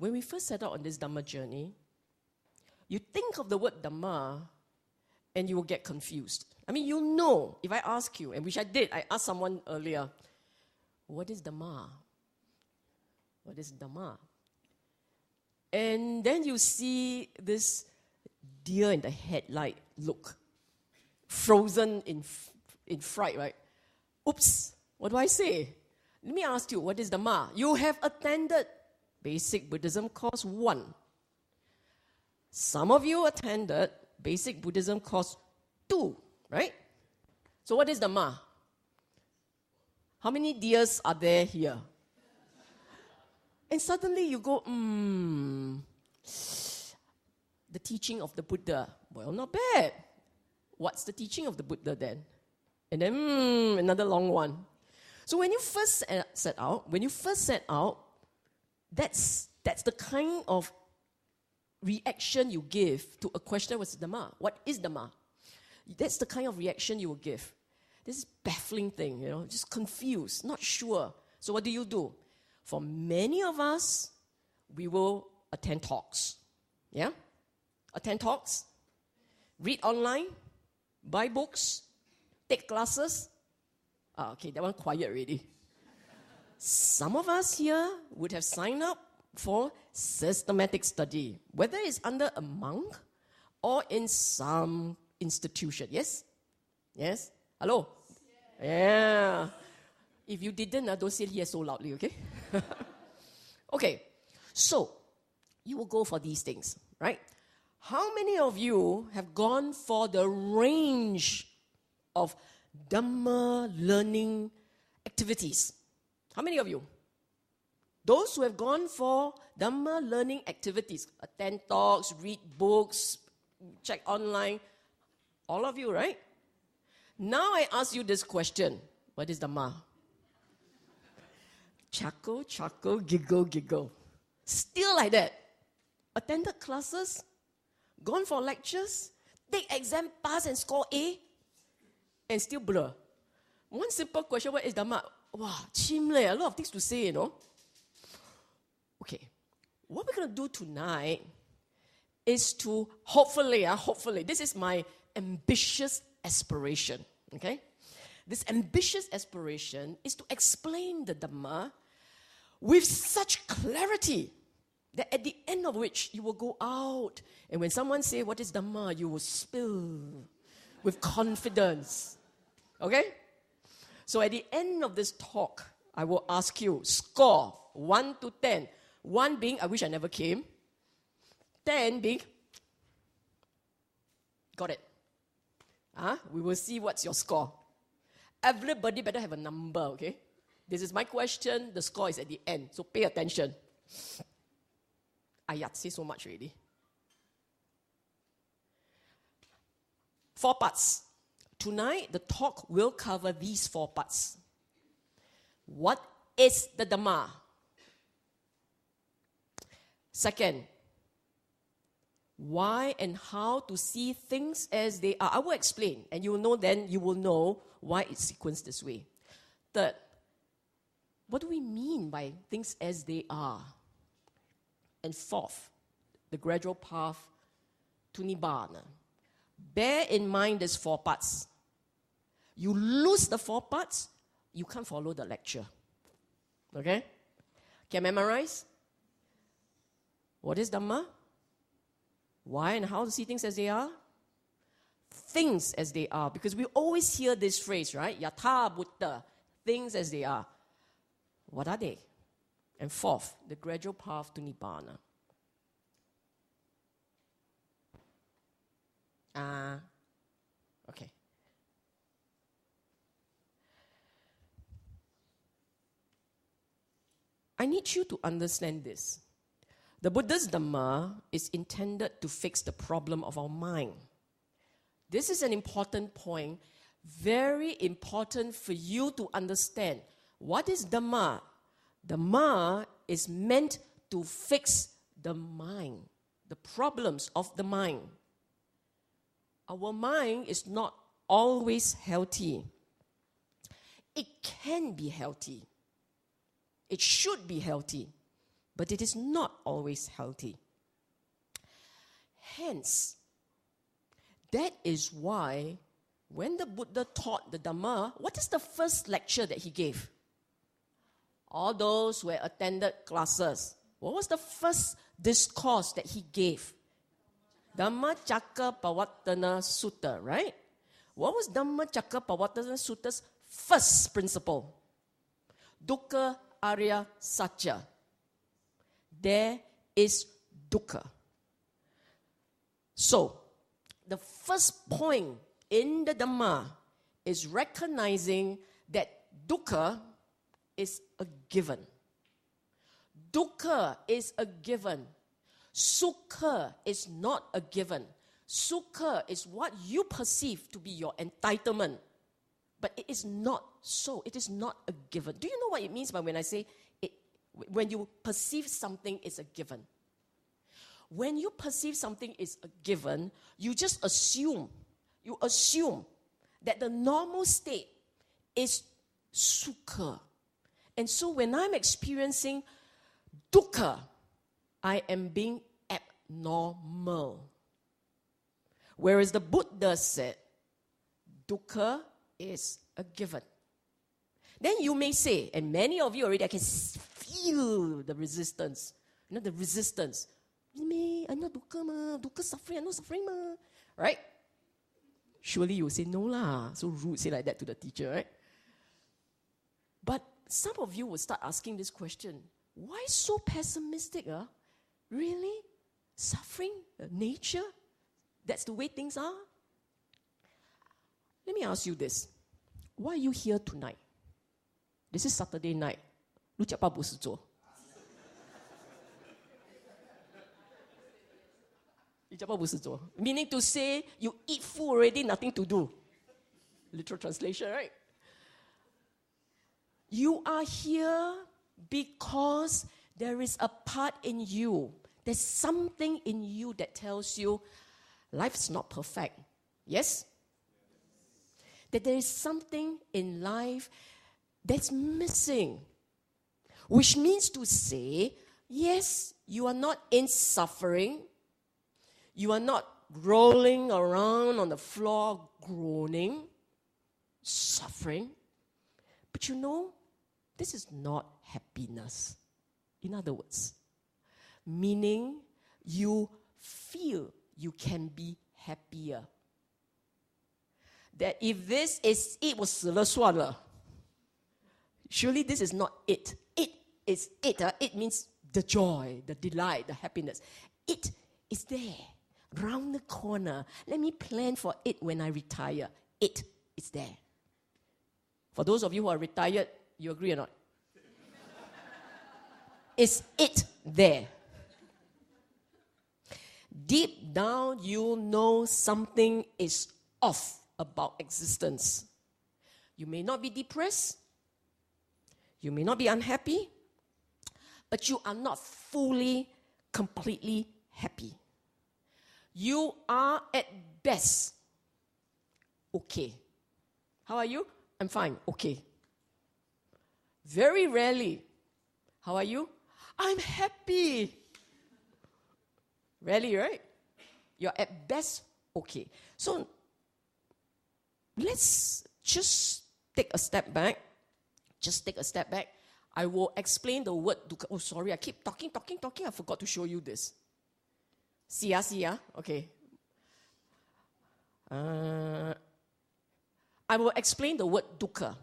when we first set out on this Dhamma journey, you think of the word Dhamma and you will get confused. I mean, if I ask you, and which I did, I asked someone earlier, what is Dhamma? What is Dhamma? And then you see this deer in the headlight look, frozen in fright, right? Oops, what do I say? Let me ask you, what is Dhamma? You have attended Basic Buddhism Course 1. Some of you attended Basic Buddhism Course 2, right? So what is Dhamma? How many deers are there here? And suddenly you go, the teaching of the Buddha. Well, not bad. What's the teaching of the Buddha then? And then, another long one. So when you first set out, that's the kind of reaction you give to a question, what's Dhamma? What is Dhamma? That's the kind of reaction you will give. This is baffling thing, just confused, not sure. So what do? For many of us, we will attend talks. Yeah? Attend talks, read online, buy books, take classes. Okay, that one quiet already. Some of us here would have signed up for systematic study, whether it's under a monk or in some institution. Yes? Yes? Hello? Yeah. If you didn't, don't say yes so loudly, okay? Okay, so you will go for these things, right? How many of you have gone for the range of Dhamma learning activities? How many of you? Those who have gone for Dhamma learning activities, attend talks, read books, check online, all of you, right? Now I ask you this question. What is Dhamma? Chuckle, chuckle, giggle, giggle. Still like that. Attended classes, gone for lectures, take exam, pass and score A, and still blur. One simple question, what is Dhamma? Wow, chim leh, a lot of things to say, Okay, what we're going to do tonight is to hopefully, this is my ambitious aspiration, okay? This ambitious aspiration is to explain the Dhamma with such clarity that at the end of which you will go out and when someone say what is Dhamma, you will spill with confidence. Okay? So at the end of this talk, I will ask you, score 1 to 10. 1 being, I wish I never came. 10 being, got it. We will see what's your score. Everybody better have a number, okay? This is my question. The score is at the end. So pay attention. Say so much already. 4 parts. Tonight, the talk will cover these 4 parts. What is the Dhamma? Second, why and how to see things as they are. I will explain, and you will know why it's sequenced this way. Third, what do we mean by things as they are? And fourth, the gradual path to Nibbana. Bear in mind these 4 parts. You lose the 4 parts, you can't follow the lecture. Okay? Can memorize? What is Dhamma? Why and how to see things as they are? Things as they are. Because we always hear this phrase, right? Yatha Buddha. Things as they are. What are they? And fourth, the gradual path to Nibbana. Okay. I need you to understand this. The Buddha's Dhamma is intended to fix the problem of our mind. This is an important point, very important for you to understand. What is Dhamma? Dhamma is meant to fix the mind, the problems of the mind. Our mind is not always healthy. It can be healthy. It should be healthy. but it is not always healthy. Hence, that is why when the Buddha taught the Dhamma, what is the first lecture that he gave? All those who had attended classes, what was the first discourse that he gave? Dhammacakkappavattana Sutta, right? What was Dhammacakkappavattana Sutta's first principle? Dukkha Arya Satya. There is dukkha. So, the first point in the Dhamma is recognizing that dukkha is a given. Dukkha is a given. Sukha is not a given. Sukha is what you perceive to be your entitlement. But it is not so. It is not a given. Do you know what it means by when I say it, when you perceive something is a given? When you perceive something is a given, you just assume. You assume that the normal state is sukha. And so when I'm experiencing dukkha, I am being abnormal. Whereas the Buddha said, dukkha is a given. Then you may say, and many of you already, I can feel the resistance. You know, the resistance. Me, I'm not dukkha ma. Dukkha suffering, I'm not suffering ma. Right? Surely you will say, no lah. So rude, say like that to the teacher, right? But some of you will start asking this question. Why so pessimistic? Really? Suffering? Nature? That's the way things are? Let me ask you this. Why are you here tonight? This is Saturday night. 你讲吧不是做. 你讲吧不是做. Meaning to say, you eat food already, nothing to do. Literal translation, right? You are here because there is a part in you. There's something in you that tells you life's not perfect. Yes? That there is something in life that's missing. Which means to say, yes, you are not in suffering. You are not rolling around on the floor groaning, suffering. But you know, this is not happiness. In other words, meaning you feel you can be happier. That if this is it, 我死了算了. Surely this is not it. It is it. It means the joy, the delight, the happiness. It is there, round the corner. Let me plan for it when I retire. It is there. For those of you who are retired, you agree or not? Is it there? Deep down, you know something is off about existence. You may not be depressed. You may not be unhappy. But you are not fully, completely happy. You are at best okay. How are you? I'm fine. Okay. Very rarely. How are you? I'm happy. Rarely, right? You're at best okay. So, let's just take a step back. Just take a step back. I will explain the word dukkha. Oh, sorry, I keep talking. I forgot to show you this. See? Okay. I will explain the word dukkha.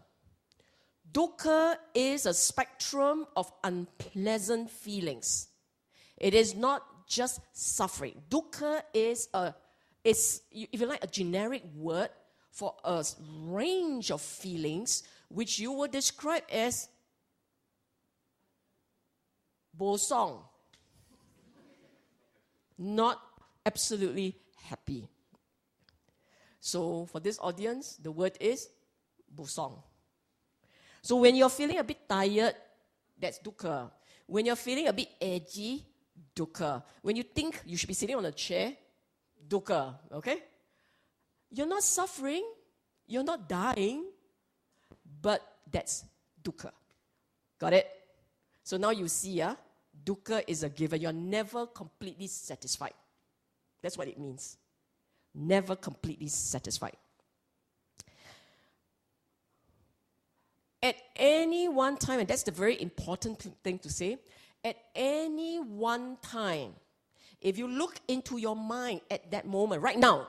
Dukkha is a spectrum of unpleasant feelings. It is not just suffering. Dukkha is if you like, a generic word for a range of feelings which you would describe as bosong. Not absolutely happy. So for this audience, the word is bosong. So when you're feeling a bit tired, that's dukkha. When you're feeling a bit edgy, dukkha. When you think you should be sitting on a chair, dukkha. Okay? You're not suffering, you're not dying, but that's dukkha. Got it? So now you see, Dukkha is a giver. You're never completely satisfied. That's what it means. Never completely satisfied. At any one time, and that's the very important thing to say, at any one time, if you look into your mind at that moment, right now,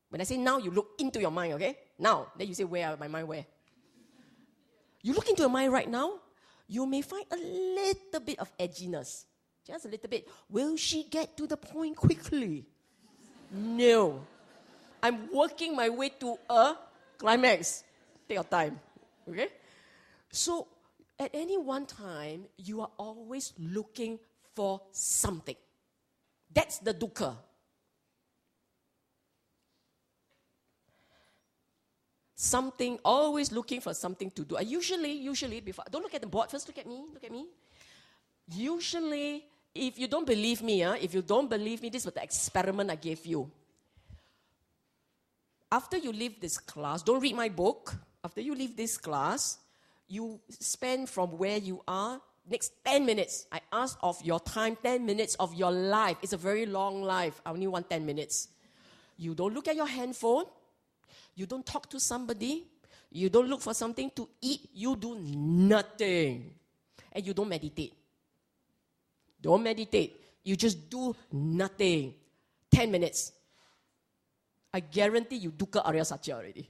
when I say now, you look into your mind, okay? Now, then you say, where? My mind, where? You look into your mind right now, you may find a little bit of edginess. Just a little bit. Will she get to the point quickly? No. I'm working my way to a climax. Take your time. Okay? So, at any one time, you are always looking for something. That's the dukkha. Something, always looking for something to do. Usually, before, don't look at the board, first look at me. Usually, if you don't believe me, this was the experiment I gave you. After you leave this class, don't read my book. After you leave this class, you spend from where you are, next 10 minutes. I ask of your time, 10 minutes of your life. It's a very long life. I only want 10 minutes. You don't look at your handphone. You don't talk to somebody. You don't look for something to eat. You do nothing. And you don't meditate. Don't meditate. You just do nothing. 10 minutes. I guarantee you dukkha arya satya already.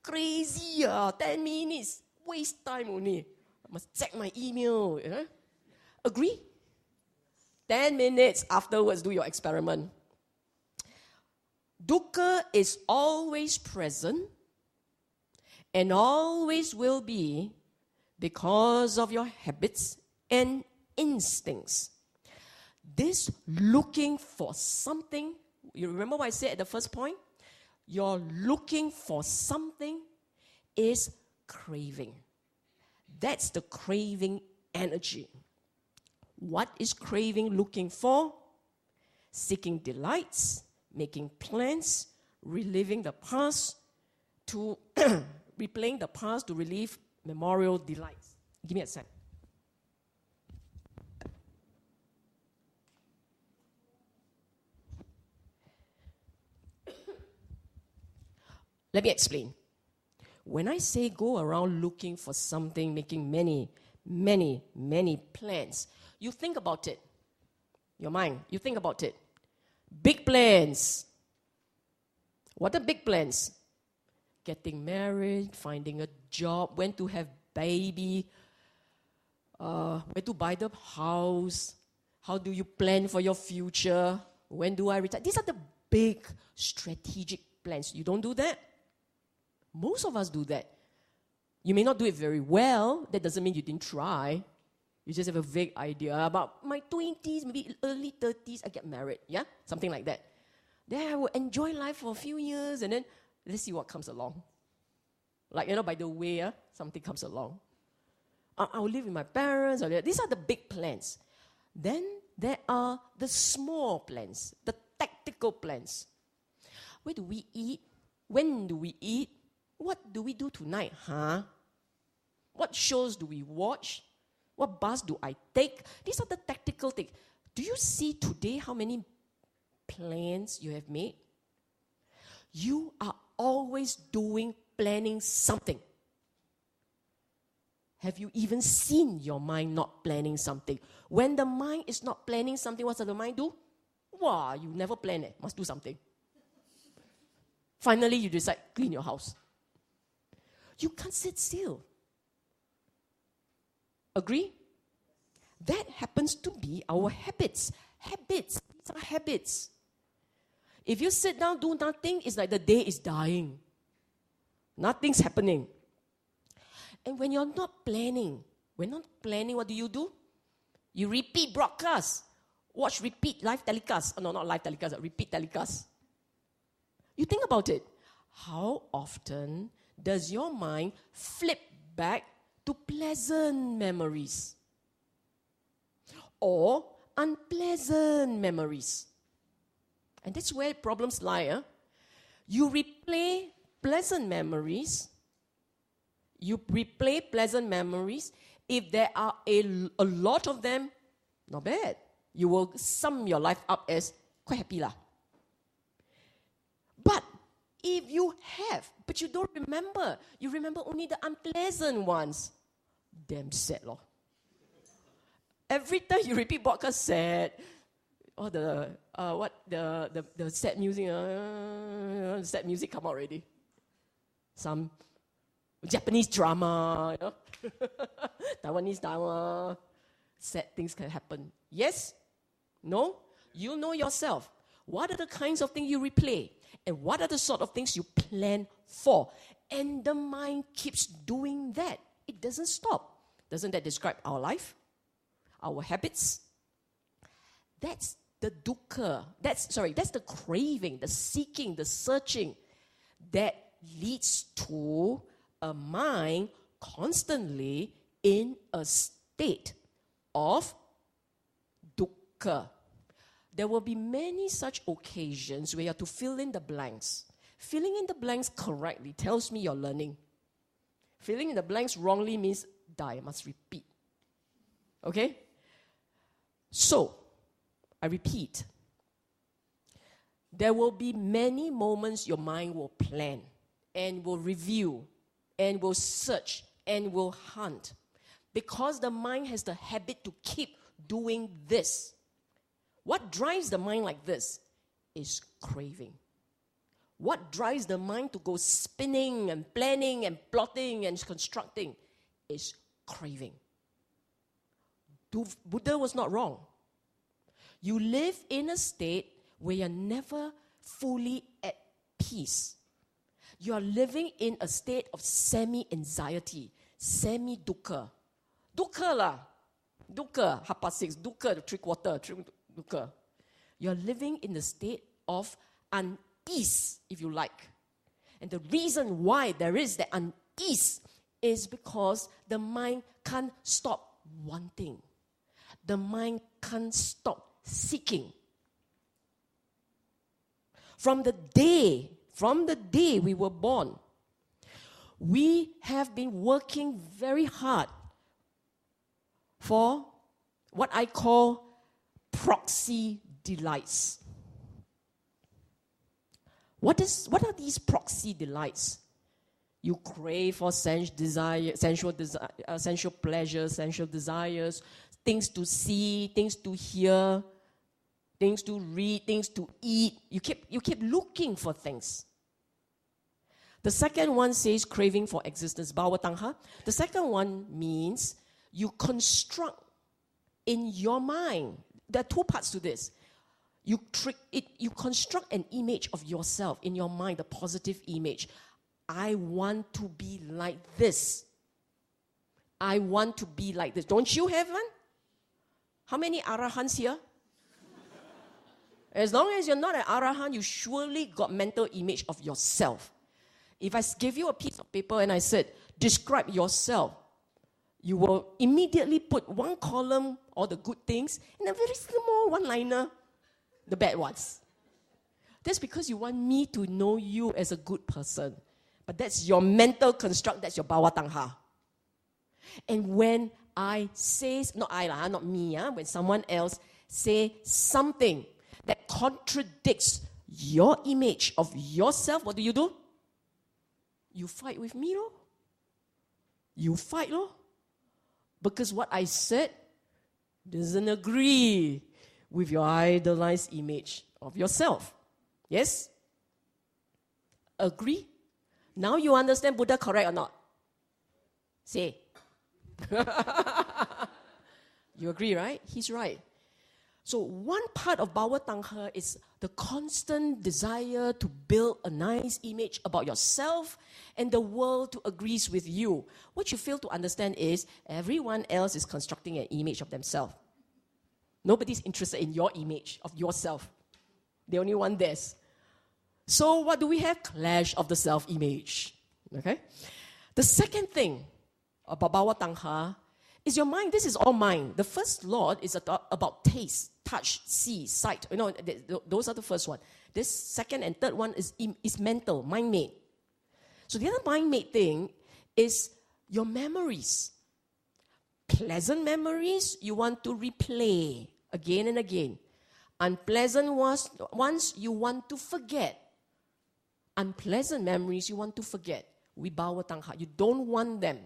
Crazy, 10 minutes. Waste time only. I must check my email. Agree? 10 minutes afterwards, do your experiment. Dukkha is always present and always will be because of your habits and instincts. This looking for something, you remember what I said at the first point? Your looking for something is craving. That's the craving energy. What is craving looking for? Seeking delights, making plans, reliving the past, to replaying the past to relive memorial delights. Give me a sec. Let me explain. When I say go around looking for something, making many plans, you think about it. Your mind, you think about it. Big plans. What are big plans? Getting married, finding a job, when to have baby, where to buy the house, how do you plan for your future, when do I retire? These are the big strategic plans. You don't do that? Most of us do that. You may not do it very well. That doesn't mean you didn't try. You just have a vague idea about my 20s, maybe early 30s, I get married. Yeah? Something like that. Then I will enjoy life for a few years and then let's see what comes along. Like, by the way, something comes along. I'll live with my parents. These are the big plans. Then there are the small plans, the tactical plans. Where do we eat? When do we eat? What do we do tonight, What shows do we watch? What bus do I take? These are the tactical things. Do you see today how many plans you have made? You are always planning something. Have you even seen your mind not planning something? When the mind is not planning something, what does the mind do? Wow, you never plan it. Must do something. Finally, you decide, clean your house. You can't sit still. Agree? That happens to be our habits. Habits. These are habits. If you sit down, do nothing, it's like the day is dying. Nothing's happening. And when you're not planning, what do? You repeat broadcasts. Watch repeat live telecast. No, not live telecast, repeat telecast. You think about it. How often does your mind flip back to pleasant memories or unpleasant memories? And that's where problems lie. You replay pleasant memories If there are a lot of them, not bad. You will sum your life up as quite happy lah. But if you have, but you don't remember, you remember only the unpleasant ones, damn sad lor. Every time you repeat podcast sad, or the sad music, sad music come out already. Some Japanese drama, you know, Taiwanese drama, sad things can happen. Yes? No? You know yourself. What are the kinds of things you replay? And what are the sort of things you plan for? And the mind keeps doing that. It doesn't stop. Doesn't that describe our life? Our habits? That's the dukkha. That's the craving, the seeking, the searching that leads to a mind constantly in a state of dukkha. There will be many such occasions where you have to fill in the blanks. Filling in the blanks correctly tells me you're learning. Filling in the blanks wrongly means die, must repeat. Okay? So, I repeat. There will be many moments your mind will plan and will review and will search and will hunt. Because the mind has the habit to keep doing this. What drives the mind like this is craving. What drives the mind to go spinning and planning and plotting and constructing is craving. Buddha was not wrong. You live in a state where you're never fully at peace. You are living in a state of semi-anxiety, semi-dukkha. Dukkha lah. Dukkha, 6:30, dukkha, 3/4, dukkha. You're living in the state of unease, if you like. And the reason why there is that unease is because the mind can't stop wanting. The mind can't stop seeking. From the day we were born, we have been working very hard for what I call proxy delights. What are these proxy delights? You crave for sensual pleasures, sensual desires, things to see, things to hear, things to read, things to eat. You keep looking for things. The second one says craving for existence, bhava tanha. The second one means you construct in your mind. There are two parts to this. You construct an image of yourself in your mind, the positive image. I want to be like this. I want to be like this. Don't you have one? How many arahants here? As long as you're not an arahant, you surely got mental image of yourself. If I give you a piece of paper and I said, describe yourself, you will immediately put one column, all the good things, and a very small one-liner, the bad ones. That's because you want me to know you as a good person. But that's your mental construct, that's your bhava tanha. And when I say, not me, when someone else say something that contradicts your image of yourself, what do? You fight with me, lor. You fight, lor. Because what I said doesn't agree with your idolized image of yourself. Yes? Agree? Now you understand Buddha correct or not? Say. You agree, right? He's right. So one part of bhava tanha is the constant desire to build a nice image about yourself and the world to agree with you. What you fail to understand is everyone else is constructing an image of themselves. Nobody's interested in your image of yourself. They only want theirs. So what do we have? Clash of the self-image. Okay? The second thing about bhava tanha is your mind. This is all mind. The first law is about taste, touch, see, sight. Those are the first one. This second and third one is mental, mind-made. So the other mind-made thing is your memories. Pleasant memories, you want to replay again and again. Unpleasant ones, you want to forget. Unpleasant memories, you want to forget. Wibawa tangha, you don't want them.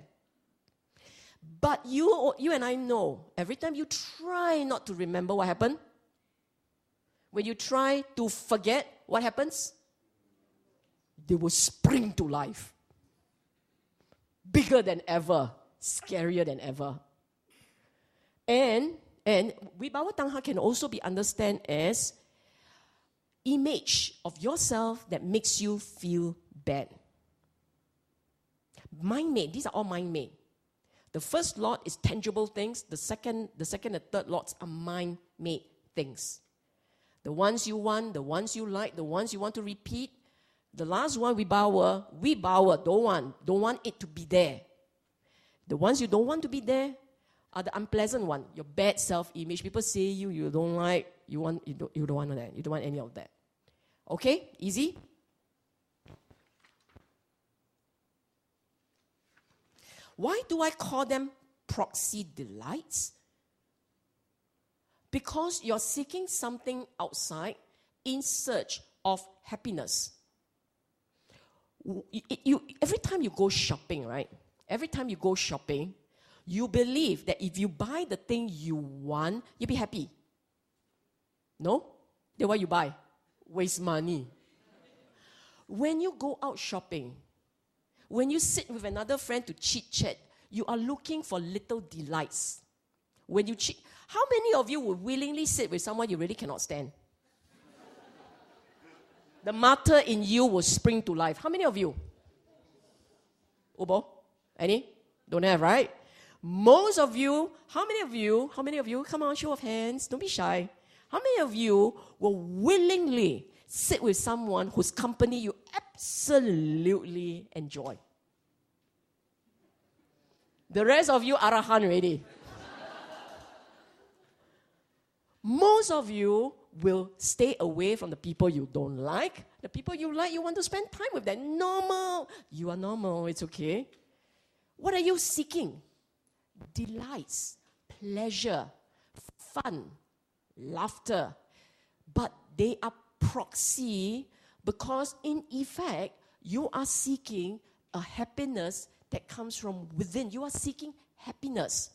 But you and I know, every time you try not to remember what happened, when you try to forget, what happens? They will spring to life. Bigger than ever, scarier than ever. And Wibawa Tangha can also be understood as image of yourself that makes you feel bad. Mind-made, these are all mind-made. The first lot is tangible things. The second and third lots are mind-made things. The ones you want, the ones you like, the ones you want to repeat. The last one, wibawa, don't want it to be there. The ones you don't want to be there are the unpleasant one, your bad self-image. People say you don't like, you don't want that. You don't want any of that. Okay? Easy? Why do I call them proxy delights? Because you're seeking something outside in search of happiness. Every time you go shopping, right? Every time you go shopping, you believe that if you buy the thing you want, you'll be happy. No? Then what you buy? Waste money. When you go out shopping, when you sit with another friend to chit-chat, you are looking for little delights. When you how many of you would willingly sit with someone you really cannot stand? The martyr in you will spring to life. How many of you? Ubo? Any? Don't have, right? Most of you, how many of you, come on, show of hands, don't be shy. How many of you will willingly sit with someone whose company you absolutely enjoy? The rest of you arahan already. Most of you will stay away from the people you don't like. The people you like, you want to spend time with them. Normal. You are normal. It's okay. What are you seeking? Delights, pleasure, fun, laughter. But they are proxy because in effect, you are seeking a happiness that comes from within. You are seeking happiness.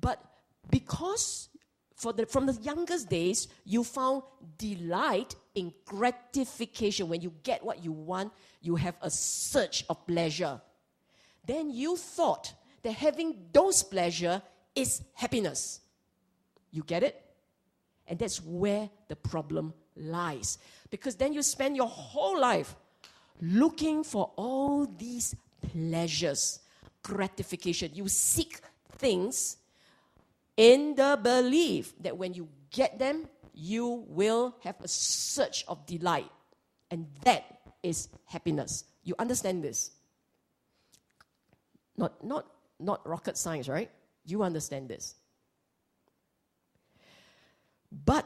But because from the youngest days, you found delight in gratification. When you get what you want, you have a surge of pleasure. Then you thought that having those pleasure is happiness. You get it? And that's where the problem lies. Because then you spend your whole life looking for all these pleasures, gratification. You seek things in the belief that when you get them, you will have a surge of delight. And that is happiness. You understand this? Not rocket science, right? You understand this. But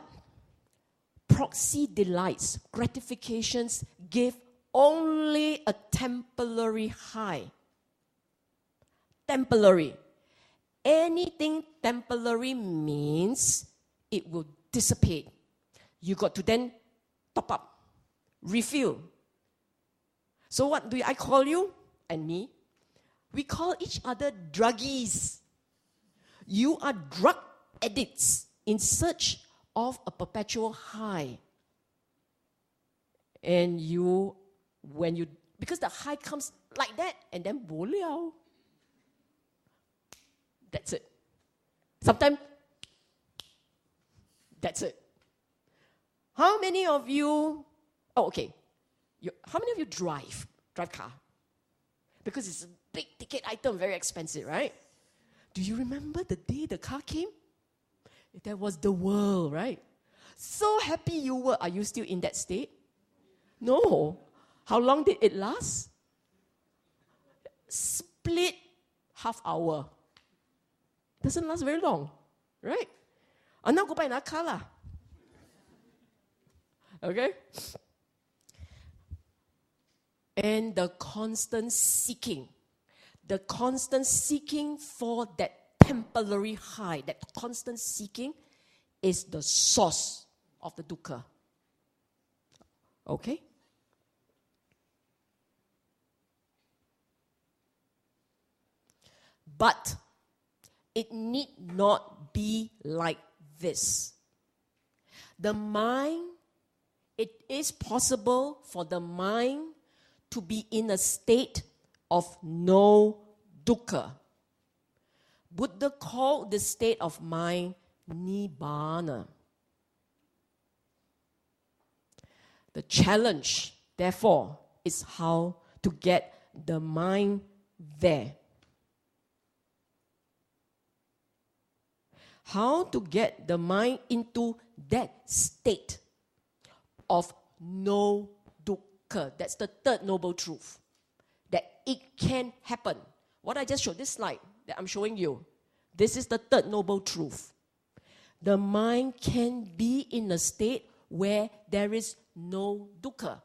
proxy delights, gratifications give only a temporary high. Temporary. Anything temporary means it will dissipate. You got to then top up, refill. So what do I call you and me? We call each other druggies. You are drug addicts in search of a perpetual high. And because the high comes like that, and then bo liao. That's it. Sometimes, that's it. How many of you, how many of you drive car? Because it's a big ticket item, very expensive, right? Do you remember the day the car came? That was the world, right? So happy you were. Are you still in that state? No. How long did it last? Split half hour. Doesn't last very long, right? Now go buy another car lah. Okay? And the constant seeking for that temporary high, that constant seeking, is the source of the dukkha. Okay? But it need not be like this. The mind, it is possible for the mind to be in a state of no dukkha. Buddha called this state of mind nibbana. The challenge, therefore, is how to get the mind there. How to get the mind into that state of no dukkha. That's the third noble truth. That it can happen. What I just showed, this slide that I'm showing you, this is the third noble truth. The mind can be in a state where there is no dukkha.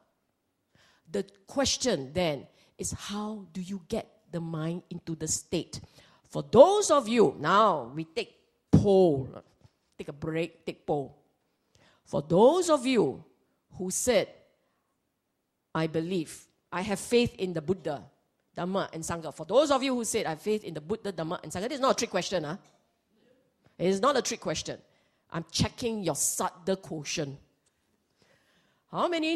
The question then is, how do you get the mind into the state? For those of you, now we take poll, take a break, take poll. For those of you who said, I believe, I have faith in the Buddha, Dhamma and Sangha. For those of you who said, I have faith in the Buddha, Dhamma and Sangha, this is not a trick question. It is not a trick question. I'm checking your Saddha quotient. How many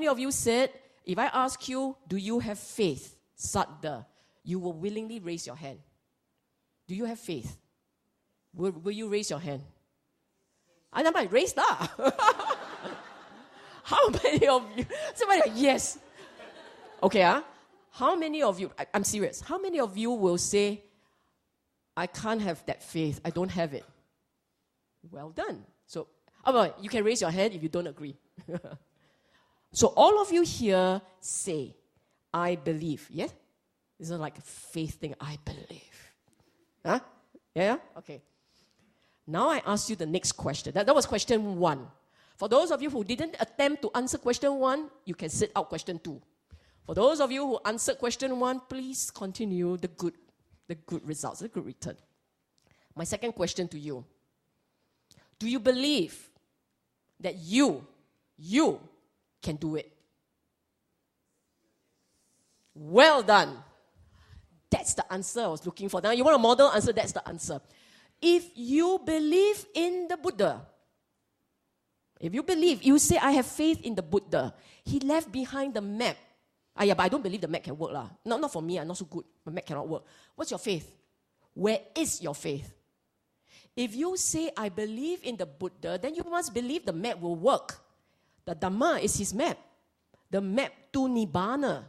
of you said, if I ask you, do you have faith, Saddha, you will willingly raise your hand? Do you have faith? Will you raise your hand? I might raise that. How many of you? Somebody, yes. Okay, how many of you, I'm serious, how many of you will say, I can't have that faith, I don't have it? Well done. So, you can raise your hand if you don't agree. So all of you here say, I believe. Yes? This is like a faith thing, I believe. Huh? Yeah? Okay. Now I ask you the next question. That was question 1. For those of you who didn't attempt to answer question 1, you can sit out question 2. For those of you who answered question 1, please continue the good results, the good return. My second question to you. Do you believe that you can do it? Well done. That's the answer I was looking for. Now, you want a model answer? That's the answer. If you believe in the Buddha, if you believe, you say, I have faith in the Buddha. He left behind the map. But I don't believe the map can work. Not for me, I'm not so good. The map cannot work. What's your faith? Where is your faith? If you say, I believe in the Buddha, then you must believe the map will work. The Dhamma is his map. The map to Nibbana.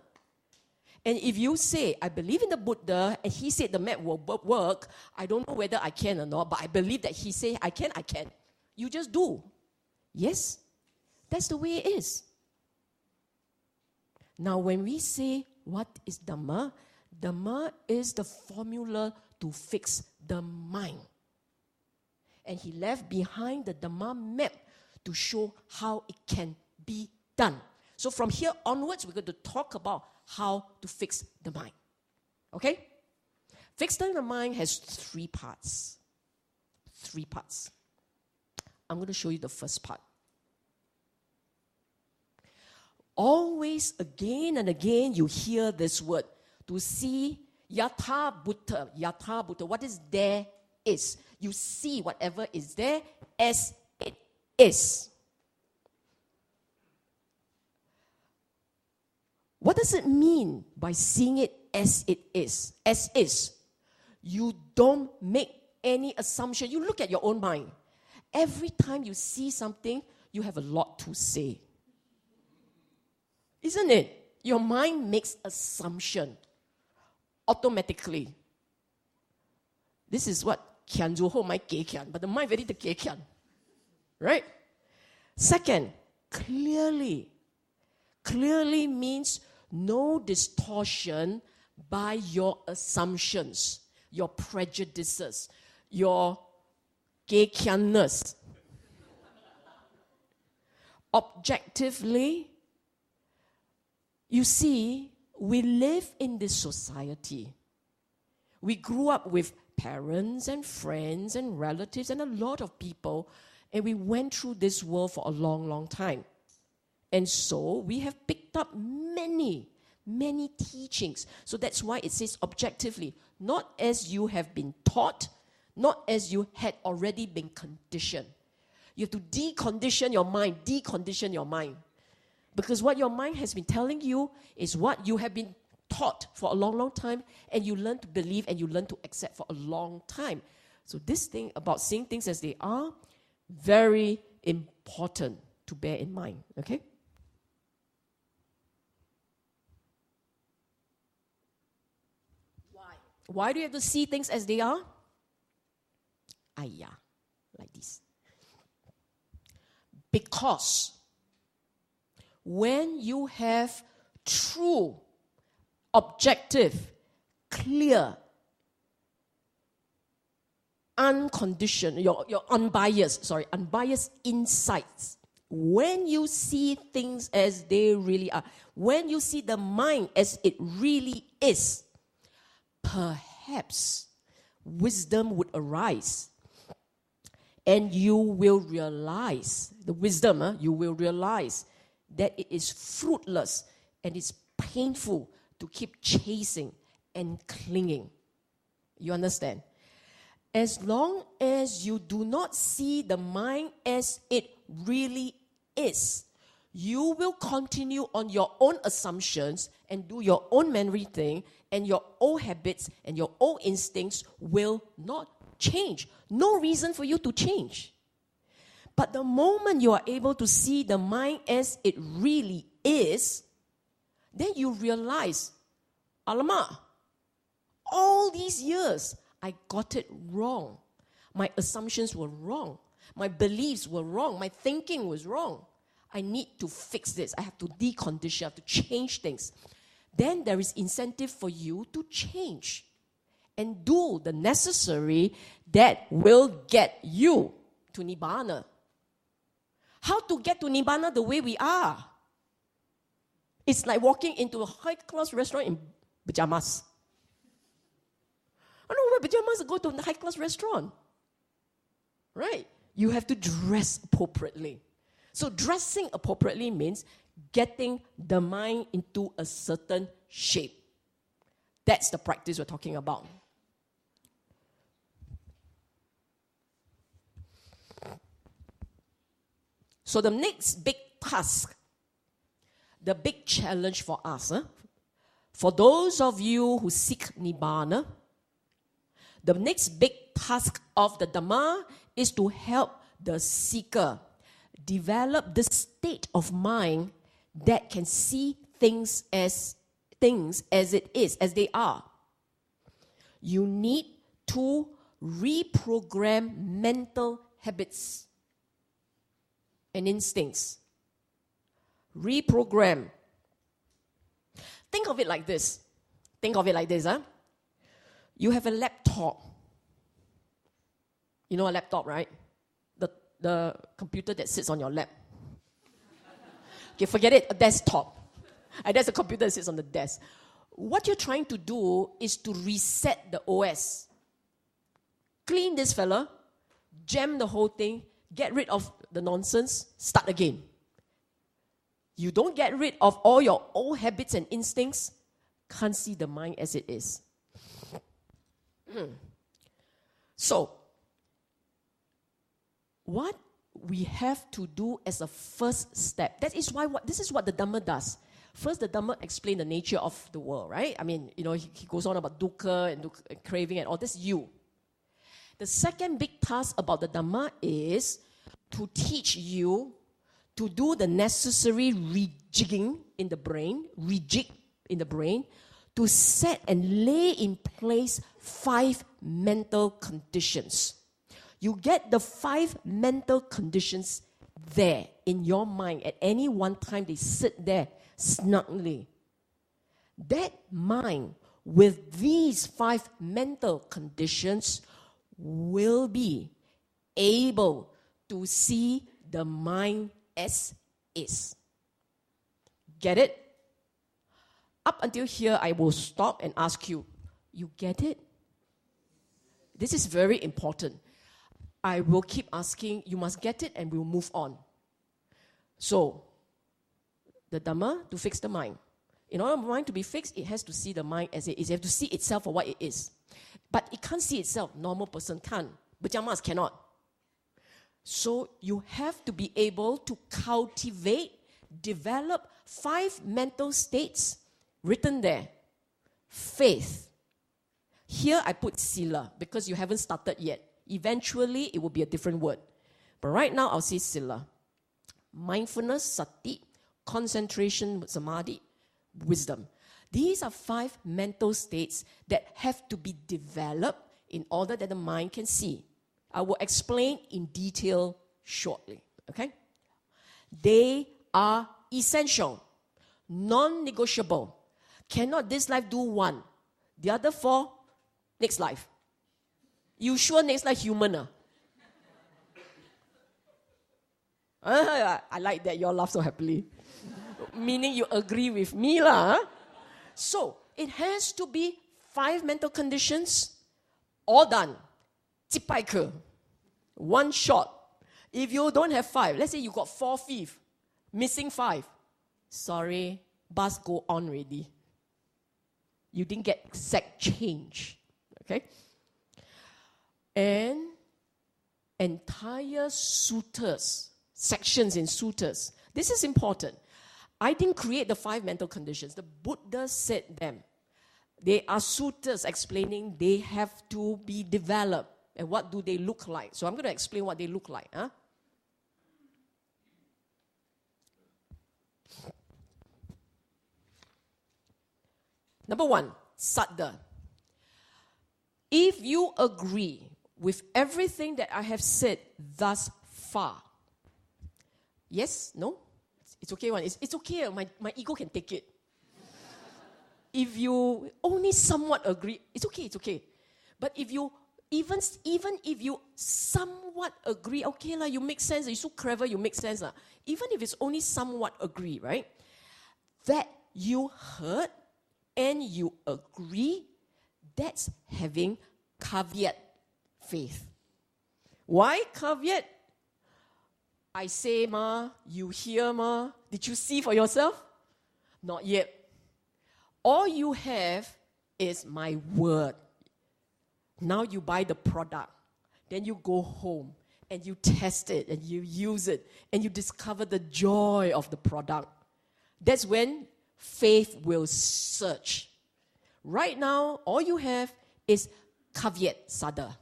And if you say, I believe in the Buddha, and he said the map will work, I don't know whether I can or not, but I believe that he said, I can. You just do. Yes? That's the way it is. Now, when we say, what is Dhamma? Dhamma is the formula to fix the mind. And he left behind the Dhamma map to show how it can be done. So from here onwards, we're going to talk about how to fix the mind. Okay? Fixing the mind has 3 parts. 3 parts. I'm going to show you the first part. Always, again and again, you hear this word. To see yatha bhuta. Yatha bhuta. What is there is. You see whatever is there as it is. What does it mean by seeing it as it is? As is. You don't make any assumption. You look at your own mind. Every time you see something, you have a lot to say. Isn't it? Your mind makes assumption automatically. This is what kian zu ho mai ge kian, but the mind very the ge kian. Right? Second, clearly. Clearly means no distortion by your assumptions, your prejudices, your ge kianness. Objectively, you see, we live in this society. We grew up with parents and friends and relatives and a lot of people, and we went through this world for a long, long time. And so we have picked up many teachings. So that's why it says objectively, not as you have been taught, not as you had already been conditioned. You have to decondition your mind. Because what your mind has been telling you is what you have been taught for a long, long time, and you learn to believe and you learn to accept for a long time. So this thing about seeing things as they are, very important to bear in mind, okay? Why do you have to see things as they are? Like this. Because when you have true, objective, clear, unconditioned, your unbiased insights, when you see things as they really are, when you see the mind as it really is, perhaps wisdom would arise. And you will realize, you will realize that it is fruitless and it's painful to keep chasing and clinging. You understand? As long as you do not see the mind as it really is, you will continue on your own assumptions and do your own memory thing, and your old habits and your old instincts will not change. No reason for you to change. But the moment you are able to see the mind as it really is, then you realize, alamak, all these years I got it wrong. My assumptions were wrong. My beliefs were wrong. My thinking was wrong. I need to fix this. I have to decondition. I have to change things. Then there is incentive for you to change and do the necessary that will get you to Nibbana. How to get to Nibbana the way we are? It's like walking into a high-class restaurant in pajamas. I don't know where pajamas go to a high-class restaurant. Right? You have to dress appropriately. So dressing appropriately means getting the mind into a certain shape. That's the practice we're talking about. So the next big task, the big challenge for us, for those of you who seek Nibbana, the next big task of the Dhamma is to help the seeker develop the state of mind that can see things as it is, as they are. You need to reprogram mental habits and instincts. Reprogram. Think of it like this. You have a laptop. You know a laptop, right? The computer that sits on your lap. Okay, forget it, a desktop. That's a computer that sits on the desk. What you're trying to do is to reset the OS. Clean this fella, jam the whole thing, get rid of the nonsense, start again. You don't get rid of all your old habits and instincts, can't see the mind as it is. So, what we have to do as a first step, this is what the Dhamma does. First, the Dhamma explains the nature of the world, right? I mean, he goes on about dukkha and craving and all this, you. The second big task about the Dhamma is to teach you to do the necessary rejig in the brain, to set and lay in place 5 mental conditions. You get the 5 mental conditions there in your mind at any one time. They sit there snugly. That mind with these 5 mental conditions will be able to see the mind as is. Get it? Up until here, I will stop and ask you, you get it? This is very important. I will keep asking, you must get it and we'll move on. So, the Dhamma, to fix the mind. In order for the mind to be fixed, it has to see the mind as it is. It has to see itself for what it is. But it can't see itself. Normal person can't. Buddhist cannot. So you have to be able to cultivate, develop 5 mental states written there. Faith. Here I put sila because you haven't started yet. Eventually it will be a different word. But right now I'll say sila. Mindfulness, sati, concentration, samadhi, wisdom. These are 5 mental states that have to be developed in order that the mind can see. I will explain in detail shortly. Okay? They are essential, non-negotiable. Cannot this life do one? The other 4, next life. You sure next life human? I like that you all laugh so happily. Meaning you agree with me lah. So, it has to be 5 mental conditions, all done. 1 one shot. If you don't have 5, let's say you got 4 fifth, missing 5. Sorry, bus go on already. You didn't get exact change. Okay? And entire suttas, sections in suttas. This is important. I didn't create the 5 mental conditions. The Buddha said them. They are suttas explaining they have to be developed. And what do they look like? So I'm going to explain what they look like. Number 1, saddha. If you agree with everything that I have said thus far, yes, no? It's okay one. It's okay. My ego can take it. If you only somewhat agree, it's okay. But if you even if you somewhat agree, okay lah, you make sense. You're so clever, you make sense lah. Even if it's only somewhat agree, right? That you heard and you agree, that's having caveat faith. Why caveat? I say ma, you hear ma. Did you see for yourself? Not yet. All you have is my word. Now you buy the product. Then you go home and you test it and you use it and you discover the joy of the product. That's when faith will surge. Right now, all you have is caveat, saddha.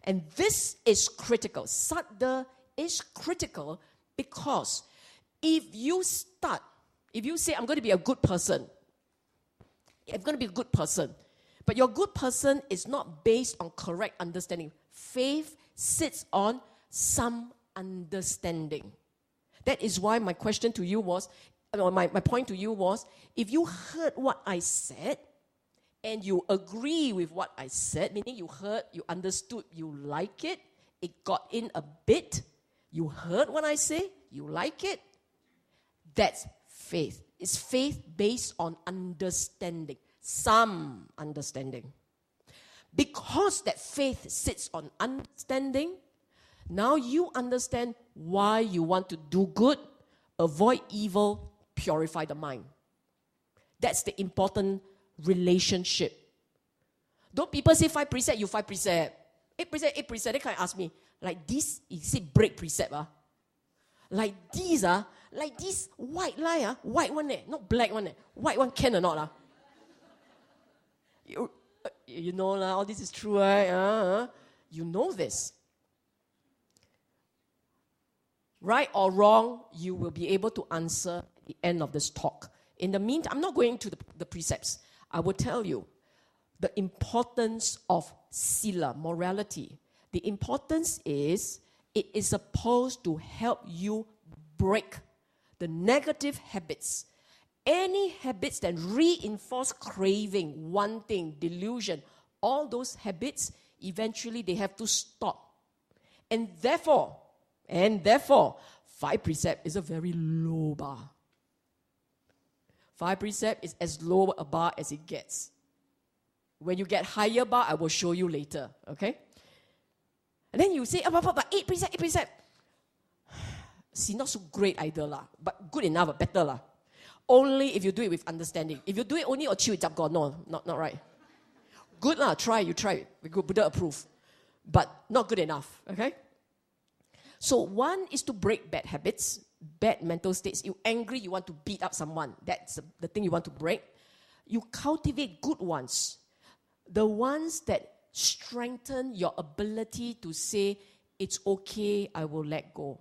And this is critical. Saddha is critical because if you say, I'm going to be a good person, but your good person is not based on correct understanding. Faith sits on some understanding. That is why my question to you was, my point to you was, if you heard what I said, and you agree with what I said, meaning you heard, you understood, you like it, it got in a bit, you heard what I say, you like it, that's faith. It's faith based on understanding, some understanding. Because that faith sits on understanding, now you understand why you want to do good, avoid evil, purify the mind. That's the important relationship. Don't people say 5 precept, you 5 precept. 8 precept, they can't ask me, like this, is it break precept? Like these, like this white line, white one, not black one, white one can or not? You know, all this is true, right? You know this. Right or wrong, you will be able to answer at the end of this talk. In the meantime, I'm not going to the precepts. I will tell you the importance of sila, morality. The importance is it is supposed to help you break the negative habits. Any habits that reinforce craving, wanting, delusion, all those habits, eventually they have to stop. And therefore, 5 precept is a very low bar. 5 precept is as low a bar as it gets. When you get higher bar, I will show you later. Okay? And then you say, but 8 precept. See, not so great either lah, but good enough, better lah. Only if you do it with understanding. If you do it only or chew it up, God, no, not right. Good lah, you try it. We good, Buddha approve. But not good enough, okay? So one is to break bad habits, bad mental states. You're angry, you want to beat up someone. That's the thing you want to break. You cultivate good ones. The ones that strengthen your ability to say, it's okay, I will let go.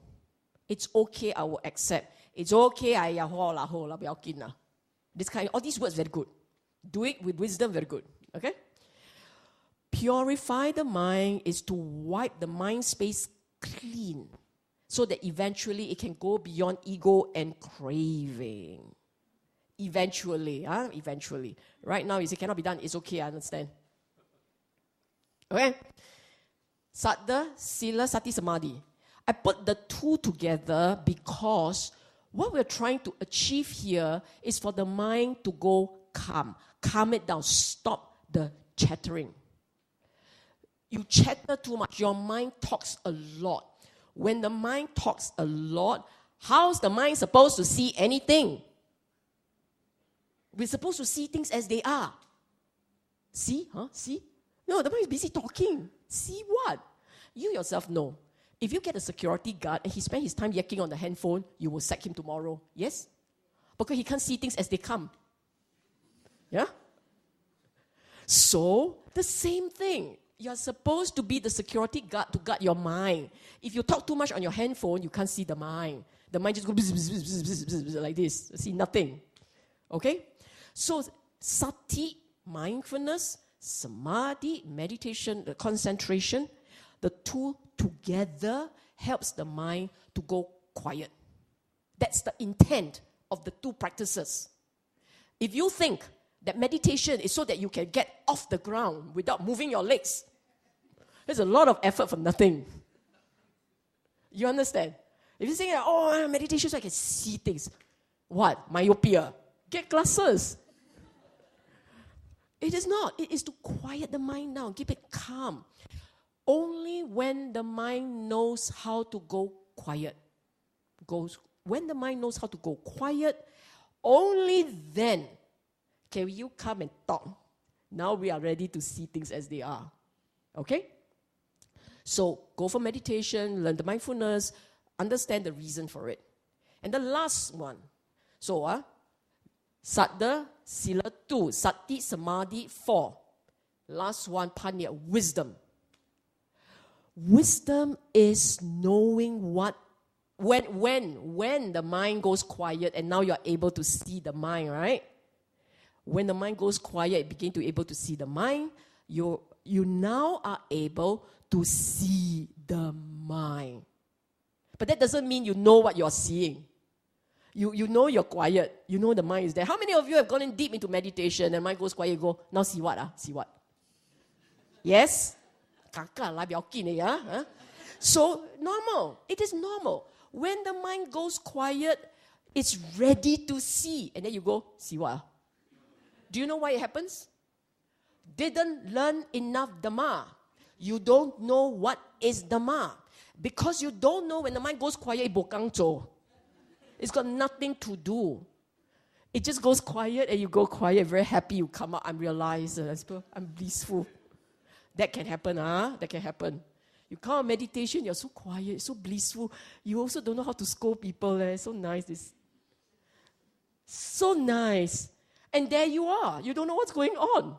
It's okay, I will accept. It's okay, this kind, all these words very good. Do it with wisdom, very good. Okay? Purify the mind is to wipe the mind space clean so that eventually it can go beyond ego and craving. Eventually. Right now, you say cannot be done, it's okay, I understand. Okay? Saddha, Sila, Sati, Samadhi. I put the two together because what we're trying to achieve here is for the mind to go calm. Calm it down. Stop the chattering. You chatter too much. Your mind talks a lot. When the mind talks a lot, how's the mind supposed to see anything? We're supposed to see things as they are. See? See? No, the mind is busy talking. See what? You yourself know. If you get a security guard and he spends his time yakking on the handphone, you will sack him tomorrow. Yes? Because he can't see things as they come. Yeah? So, the same thing. You're supposed to be the security guard to guard your mind. If you talk too much on your handphone, you can't see the mind. The mind just goes bzz, bzz, bzz, bzz, bzz, bzz, like this. See nothing. Okay? So, sati, mindfulness, samadhi, meditation, the concentration, the two together helps the mind to go quiet. That's the intent of the two practices. If you think that meditation is so that you can get off the ground without moving your legs, there's a lot of effort for nothing. You understand? If you say, meditation so I can see things. What? Myopia. Get glasses. It is not. It is to quiet the mind down, keep it calm. Only when the mind knows how to go quiet, when the mind knows how to go quiet, only then can you come and talk. Now we are ready to see things as they are. Okay? So go for meditation, learn the mindfulness, understand the reason for it. And the last one. So, Saddha, Sila 2, Sati, Samadhi 4. Last one, Panya, wisdom. Wisdom is knowing what, when the mind goes quiet and now you're able to see the mind, right? When the mind goes quiet, you begin to be able to see the mind. You now are able to see the mind. But that doesn't mean you know what you're seeing. You know you're quiet. You know the mind is there. How many of you have gone in deep into meditation and mind goes quiet, you go, now see what? See what? Yes? So, normal. It is normal. When the mind goes quiet, it's ready to see. And then you go, see what? Do you know why it happens? Didn't learn enough Dhamma. You don't know what is Dhamma. Because you don't know when the mind goes quiet, it's got nothing to do. It just goes quiet and you go quiet, very happy, you come out, I'm realized, I'm blissful. That can happen, That can happen. You come out meditation, you're so quiet, so blissful. You also don't know how to scold people. So nice. So nice. And there you are. You don't know what's going on.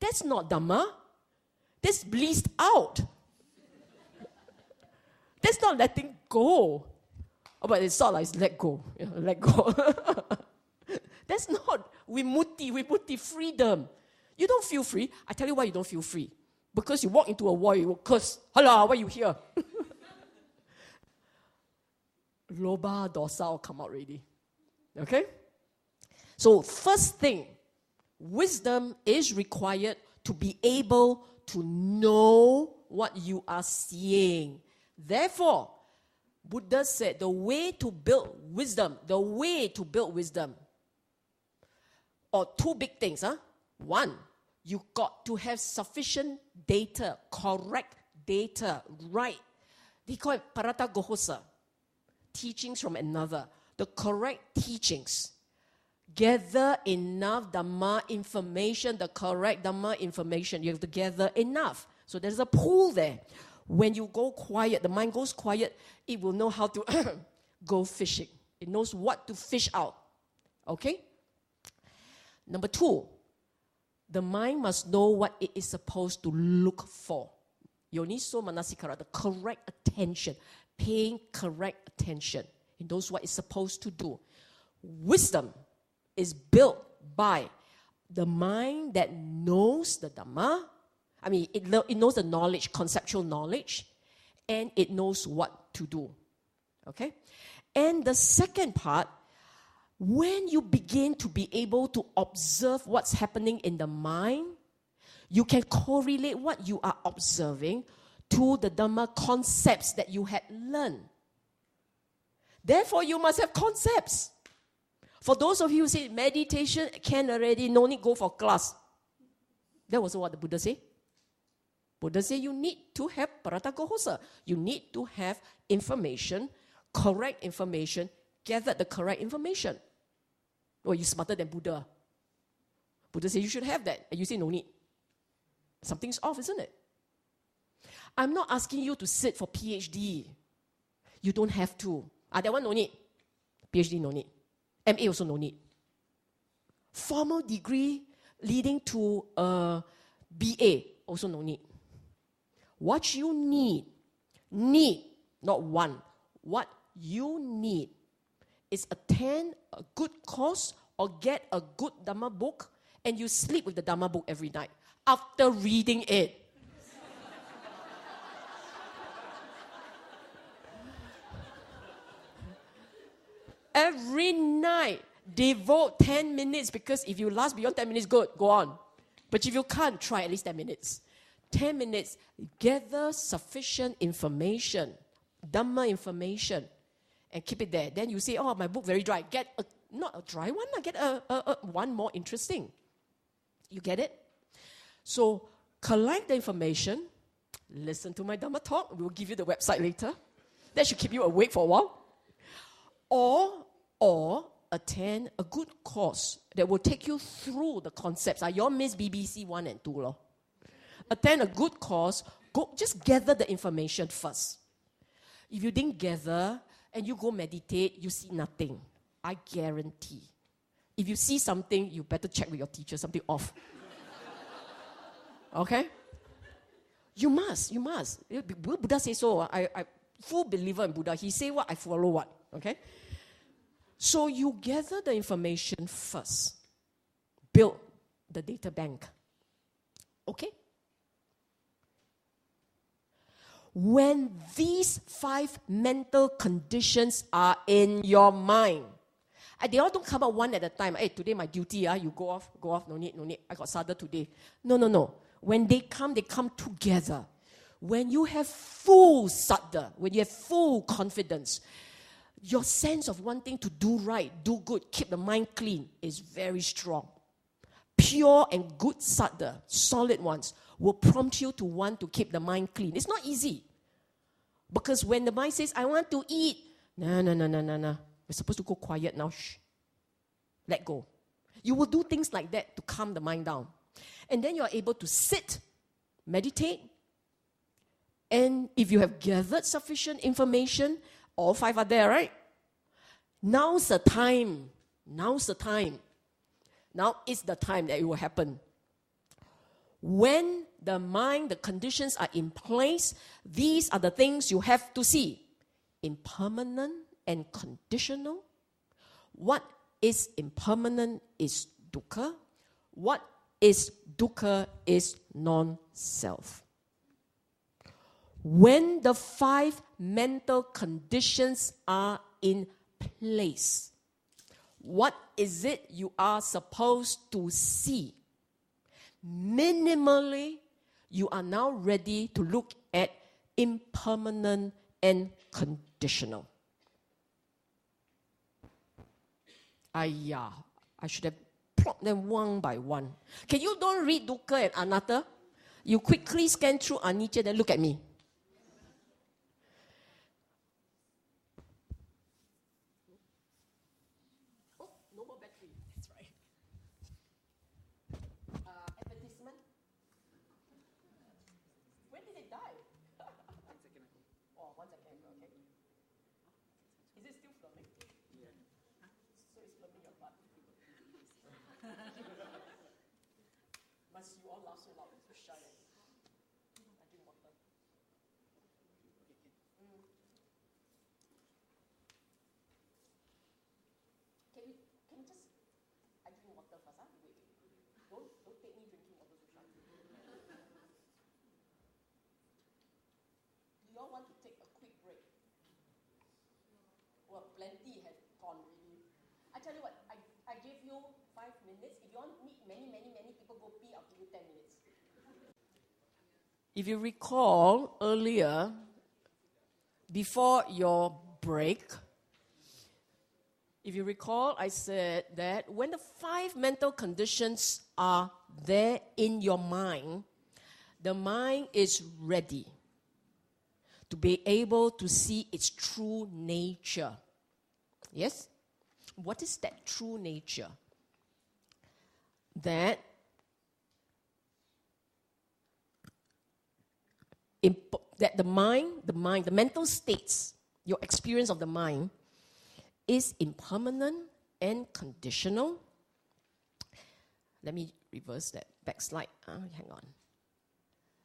That's not Dhamma. That's blissed out. That's not letting go. But it's sort of like let go. Let go. That's not vimutti, freedom. You don't feel free. I tell you why you don't feel free. Because you walk into a wall, you will curse. Hello, why are you here? Loba, dosa will come out already. Okay? So first thing, wisdom is required to be able to know what you are seeing. Therefore, Buddha said the way to build wisdom, or two big things. One, You got to have sufficient data, correct data, right? They call it parata gohosa, teachings from another. The correct teachings. Gather enough Dhamma information, the correct Dhamma information. You have to gather enough. So there's a pool there. When you go quiet, the mind goes quiet, it will know how to go fishing. It knows what to fish out. Okay? Number 2, the mind must know what it is supposed to look for. Yoniso manasikara, the correct attention, paying correct attention. It knows what it's supposed to do. Wisdom is built by the mind that knows the Dhamma. I mean, it knows the knowledge, conceptual knowledge, and it knows what to do. Okay? And the second part, when you begin to be able to observe what's happening in the mind, you can correlate what you are observing to the Dhamma concepts that you had learned. Therefore, you must have concepts. For those of you who say meditation can already, no need go for class. That was what the Buddha said. Buddha said you need to have parata gohosa. You need to have information, correct information, gather the correct information. Oh, you're smarter than Buddha. Buddha said you should have that. And you say no need. Something's off, isn't it? I'm not asking you to sit for PhD. You don't have to. That one no need. PhD no need. MA also no need. Formal degree leading to a BA also no need. What you need, not one, what you need is attend a good course or get a good Dhamma book and you sleep with the Dhamma book every night after reading it. Every night, devote 10 minutes because if you last beyond 10 minutes, good, go on. But if you can't, try at least 10 minutes. 10 minutes, gather sufficient information, Dhamma information, and keep it there. Then you say, oh, my book very dry. Get not a dry one, get a one more interesting. You get it? So collect the information, listen to my Dhamma talk. We'll give you the website later. That should keep you awake for a while. Or attend a good course that will take you through the concepts. You all miss BBC 1 and 2. Lo. Attend a good course, just gather the information first. If you didn't gather and you go meditate, you see nothing. I guarantee. If you see something, you better check with your teacher, something off. Okay? You must. Buddha says so. I full believer in Buddha. He say what, I follow what. Okay? So you gather the information first. Build the data bank. Okay? When these 5 mental conditions are in your mind, they all don't come out one at a time. Hey, today my duty, you go off, no need. I got sadha today. No. When they come together. When you have full sadha, when you have full confidence, your sense of wanting to do right, do good, keep the mind clean is very strong. Pure and good sadha, solid ones, will prompt you to want to keep the mind clean. It's not easy. Because when the mind says, I want to eat, no. We're supposed to go quiet now. Shh. Let go. You will do things like that to calm the mind down. And then you are able to sit, meditate, and if you have gathered sufficient information, all 5 are there, right? Now's the time. Now is the time that it will happen. When the mind, the conditions are in place, these are the things you have to see. Impermanent and conditional. What is impermanent is dukkha. What is dukkha is non-self. When the 5 mental conditions are in place, what is it you are supposed to see? Minimally, you are now ready to look at impermanent and conditional. I should have plop them one by one. Can you don't read dukkha and anatta? You quickly scan through anicca, then look at me. Oh, no more battery. That's right. Advertisement. When did it die? 1 second ago. Oh, 1 second ago, okay. Is it still filming? Yeah. So it's filming your butt. Must you all laugh so loud? So shy. I drink water. Can you just, I drink water first, huh? Wait. Don't take me drinking water so shy. Do you all want to take a quick break? Well, plenty have gone really. I tell you what, I gave you 5 minutes. If you want to meet many people go pee, I'll give you 10 minutes. If you recall earlier, before your break, if you recall, I said that when the 5 mental conditions are there in your mind, the mind is ready to be able to see its true nature. Yes? What is that true nature? That the mental states, your experience of the mind, is impermanent and conditional. Let me reverse that back slide. Hang on.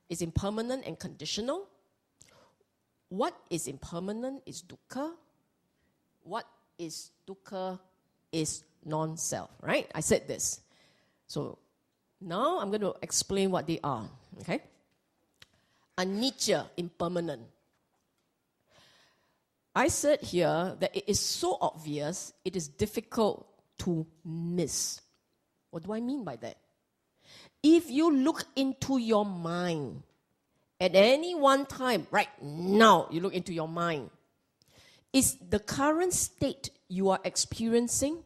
It's impermanent and conditional. What is impermanent is dukkha. What is dukkha is non-self, right? I said this. So now I'm going to explain what they are, okay? Anicca, impermanent. I said here that it is so obvious, it is difficult to miss. What do I mean by that? If you look into your mind, at any one time, right now, you look into your mind, is the current state you are experiencing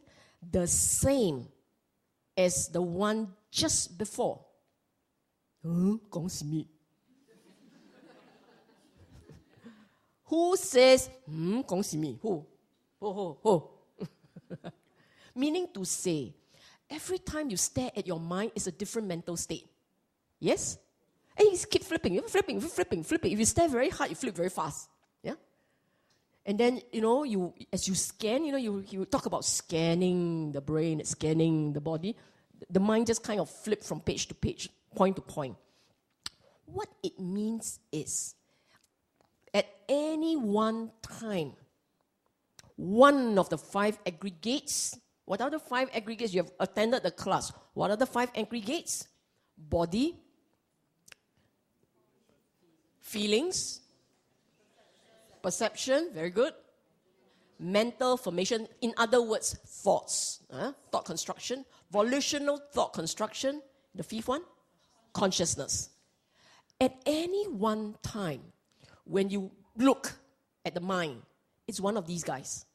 the same as the one just before? 講什麼? Who says, 講什麼? Who? Meaning to say, every time you stare at your mind, it's a different mental state. Yes? And you keep flipping. If you stare very hard, you flip very fast. Yeah? And then, as you scan, you talk about scanning the brain, scanning the body. The mind just kind of flip from page to page, point to point. What it means is, at any one time, one of the 5 aggregates, what are the 5 aggregates? You have attended the class. What are the 5 aggregates? Body, feelings, perception, very good. Mental formation, in other words, thoughts, thought construction. Volitional thought construction, the 5th one, consciousness. At any one time, when you look at the mind, it's one of these guys.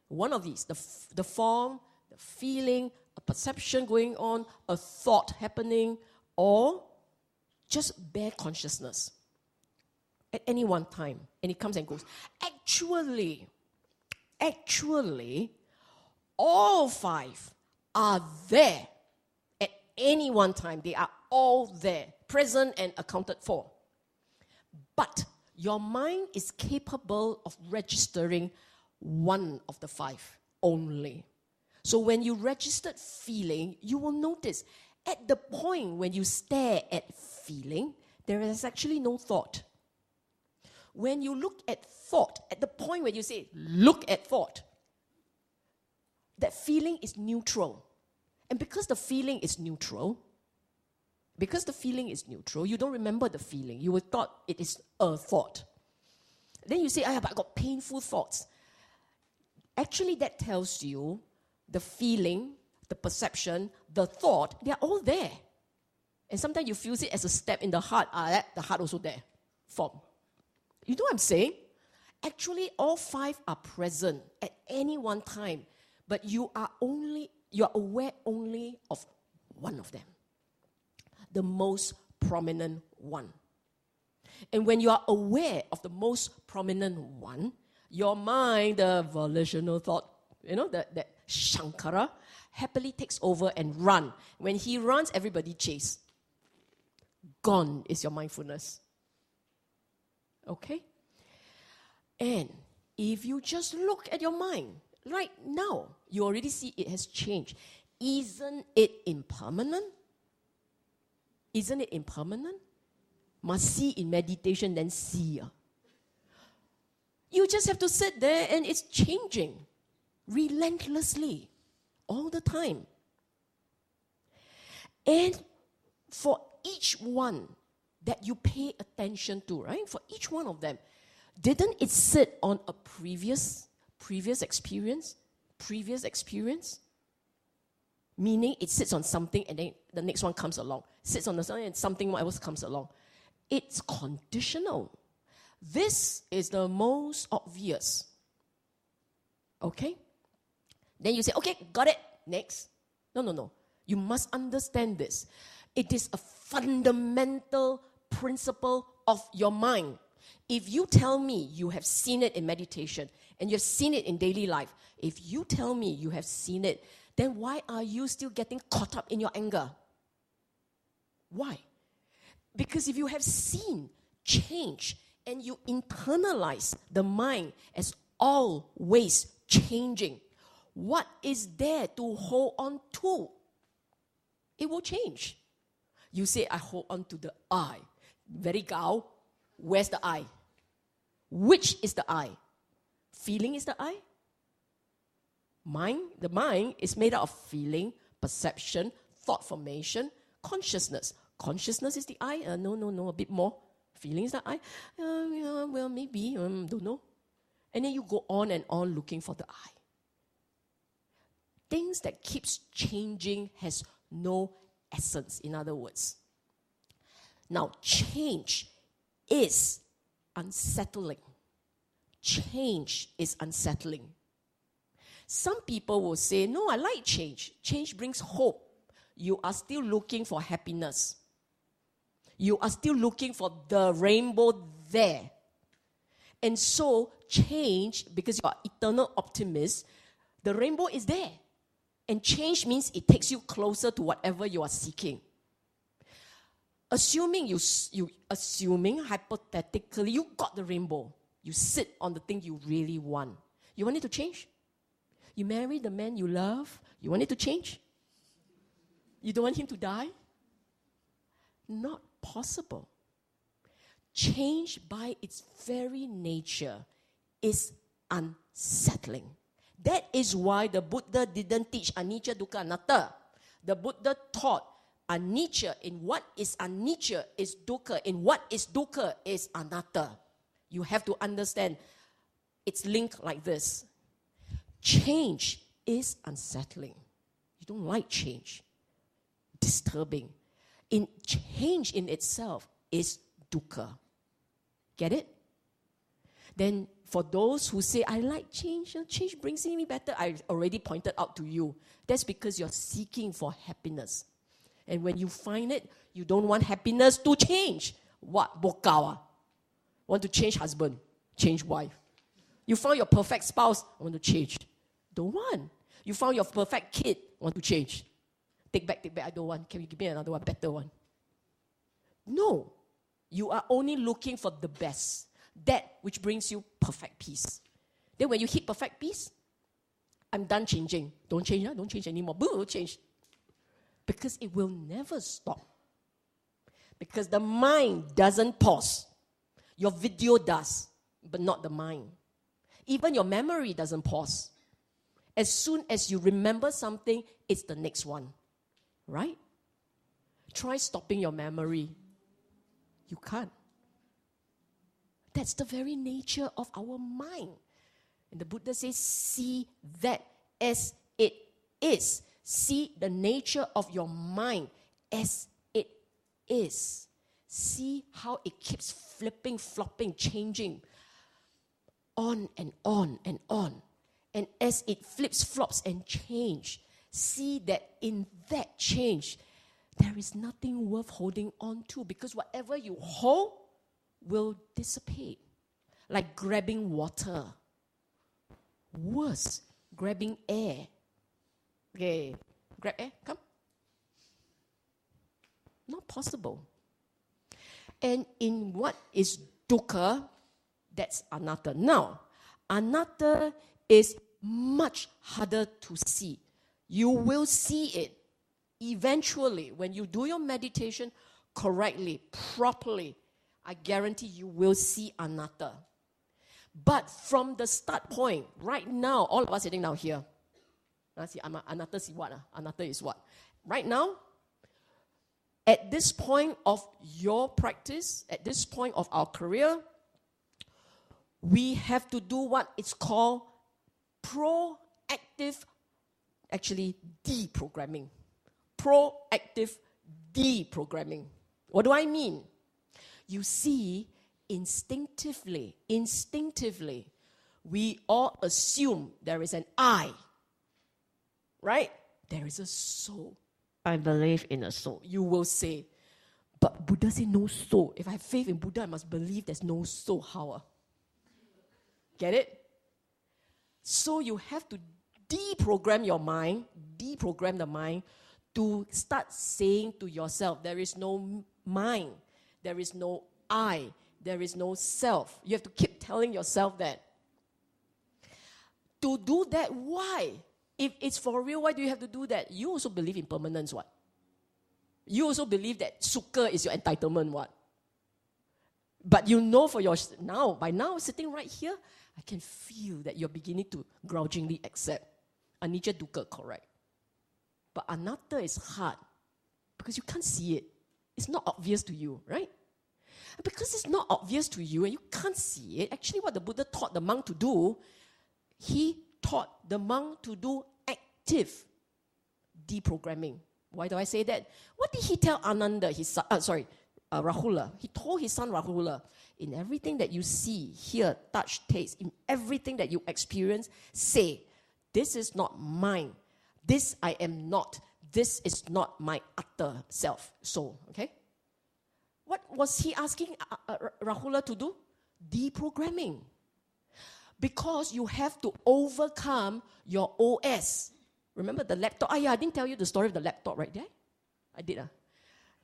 One of these, the form, the feeling, a perception going on, a thought happening, or just bare consciousness. At any one time, and it comes and goes. Actually, all 5 are there at any one time. They are all there, present and accounted for. But your mind is capable of registering one of the 5 only. So when you registered feeling, you will notice at the point when you stare at feeling, there is actually no thought. When you look at thought, at the point where you say, look at thought, that feeling is neutral. And because the feeling is neutral, you don't remember the feeling. You would thought it is a thought. Then you say, but I got painful thoughts. Actually, that tells you the feeling, the perception, the thought, they're all there. And sometimes you feel it as a step in the heart. The heart also there. Form. You know what I'm saying? Actually, all 5 are present at any one time. But you are only you are aware only of one of them, the most prominent one. And when you are aware of the most prominent one, your mind, the volitional thought, that Shankara, happily takes over and run. When he runs, everybody chase. Gone is your mindfulness. Okay? And if you just look at your mind, right now, you already see it has changed. Isn't it impermanent? Isn't it impermanent? Must see in meditation, then see. You just have to sit there and it's changing relentlessly all the time. And for each one that you pay attention to, right? For each one of them, didn't it sit on a previous experience? Previous experience? Meaning it sits on something and then the next one comes along. Sits on something and something else comes along. It's conditional. This is the most obvious. Okay? Then you say, okay, got it. Next. No. You must understand this. It is a fundamental principle of your mind. If you tell me you have seen it in meditation and you've seen it in daily life, if you tell me you have seen it, then why are you still getting caught up in your anger? Why? Because if you have seen change and you internalize the mind as always changing, what is there to hold on to? It will change. You say, I hold on to the I. Very gao. Where's the I? Which is the I? Feeling is the I? Mind? The mind is made up of feeling, perception, thought formation, consciousness. Consciousness is the I? No, a bit more. Feeling is the I? Well, maybe, don't know. And then you go on and on looking for the I. Things that keeps changing has no essence, in other words. Now, change is unsettling. Change is unsettling. Some people will say, no, I like change. Change brings hope. You are still looking for happiness. You are still looking for the rainbow there. And so, change, because you are eternal optimist, the rainbow is there. And change means it takes you closer to whatever you are seeking. Assuming hypothetically, you got the rainbow. You sit on the thing you really want. You want it to change? You marry the man you love. You want it to change? You don't want him to die? Not possible. Change by its very nature is unsettling. That is why the Buddha didn't teach anicca, dukkha, anatta. The Buddha taught anicca in what is anicca is dukkha, in what is dukkha is anatta. You have to understand it's linked like this. Change is unsettling. You don't like change. Disturbing. Change in itself is dukkha. Get it? Then for those who say, I like change, change brings me better, I already pointed out to you. That's because you're seeking for happiness. And when you find it, you don't want happiness to change. What? Bokawa. Want to change husband, change wife. You found your perfect spouse, want to change. Don't want. You found your perfect kid, want to change. Take back, I don't want. Can you give me another one, better one? No. You are only looking for the best. That which brings you perfect peace. Then when you hit perfect peace, I'm done changing. Don't change, don't change anymore. Boo, change. Because it will never stop. Because the mind doesn't pause. Your video does, but not the mind. Even your memory doesn't pause. As soon as you remember something, it's the next one. Right? Try stopping your memory. You can't. That's the very nature of our mind. And the Buddha says, see that as it is. See the nature of your mind as it is. See how it keeps flipping, flopping, changing. On and on and on. And as it flips, flops, and change, see that in that change, there is nothing worth holding on to, because whatever you hold will dissipate. Like grabbing water. Worse, grabbing air. Okay, grab air, come. Not possible. And in what is dukkha, that's anatta. Now, anatta is much harder to see. You will see it eventually when you do your meditation correctly, properly. I guarantee you will see anatta. But from the start point, right now, all of us sitting down here, see, anatta is what? Anatta is what? Right now, at this point of your practice, at this point of our career, we have to do what is called proactive, actually deprogramming. Proactive deprogramming. What do I mean? You see, instinctively, we all assume there is an I, right? There is a soul. I believe in a soul. You will say, but Buddha said no soul. If I have faith in Buddha, I must believe there's no soul. How? Get it? So you have to deprogram your mind, deprogram the mind to start saying to yourself, there is no mind, there is no I, there is no self. You have to keep telling yourself that. To do that, why? If it's for real, why do you have to do that? You also believe in permanence, what? You also believe that sukha is your entitlement, what? But you know for your by now, sitting right here, I can feel that you're beginning to grudgingly accept anicca dukkha, correct? But anatta is hard because you can't see it. It's not obvious to you, right? And because it's not obvious to you and you can't see it, actually what the Buddha taught the monk to do, he taught the monk to do active deprogramming. Why do I say that? What did he tell Ananda, his son, Rahula? He told his son Rahula, in everything that you see, hear, touch, taste, in everything that you experience, say, this is not mine. This I am not. This is not my utter self, soul. Okay? What was he asking Rahula to do? Deprogramming. Because you have to overcome your OS. Remember the laptop? I didn't tell you the story of the laptop, right there? I did.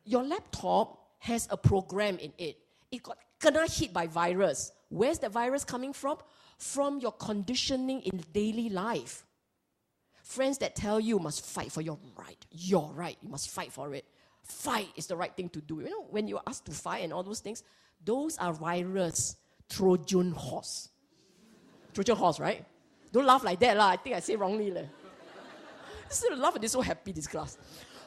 Your laptop has a program in it. It got hit by virus. Where's the virus coming from? From your conditioning in daily life. Friends that tell you must fight for your right. Your right. You must fight for it. Fight is the right thing to do. You know, when you're asked to fight and all those things, those are virus. Trojan horse. Trojan horse, right? Don't laugh like that, I think I say wrongly. Just laugh and they're so happy, this class.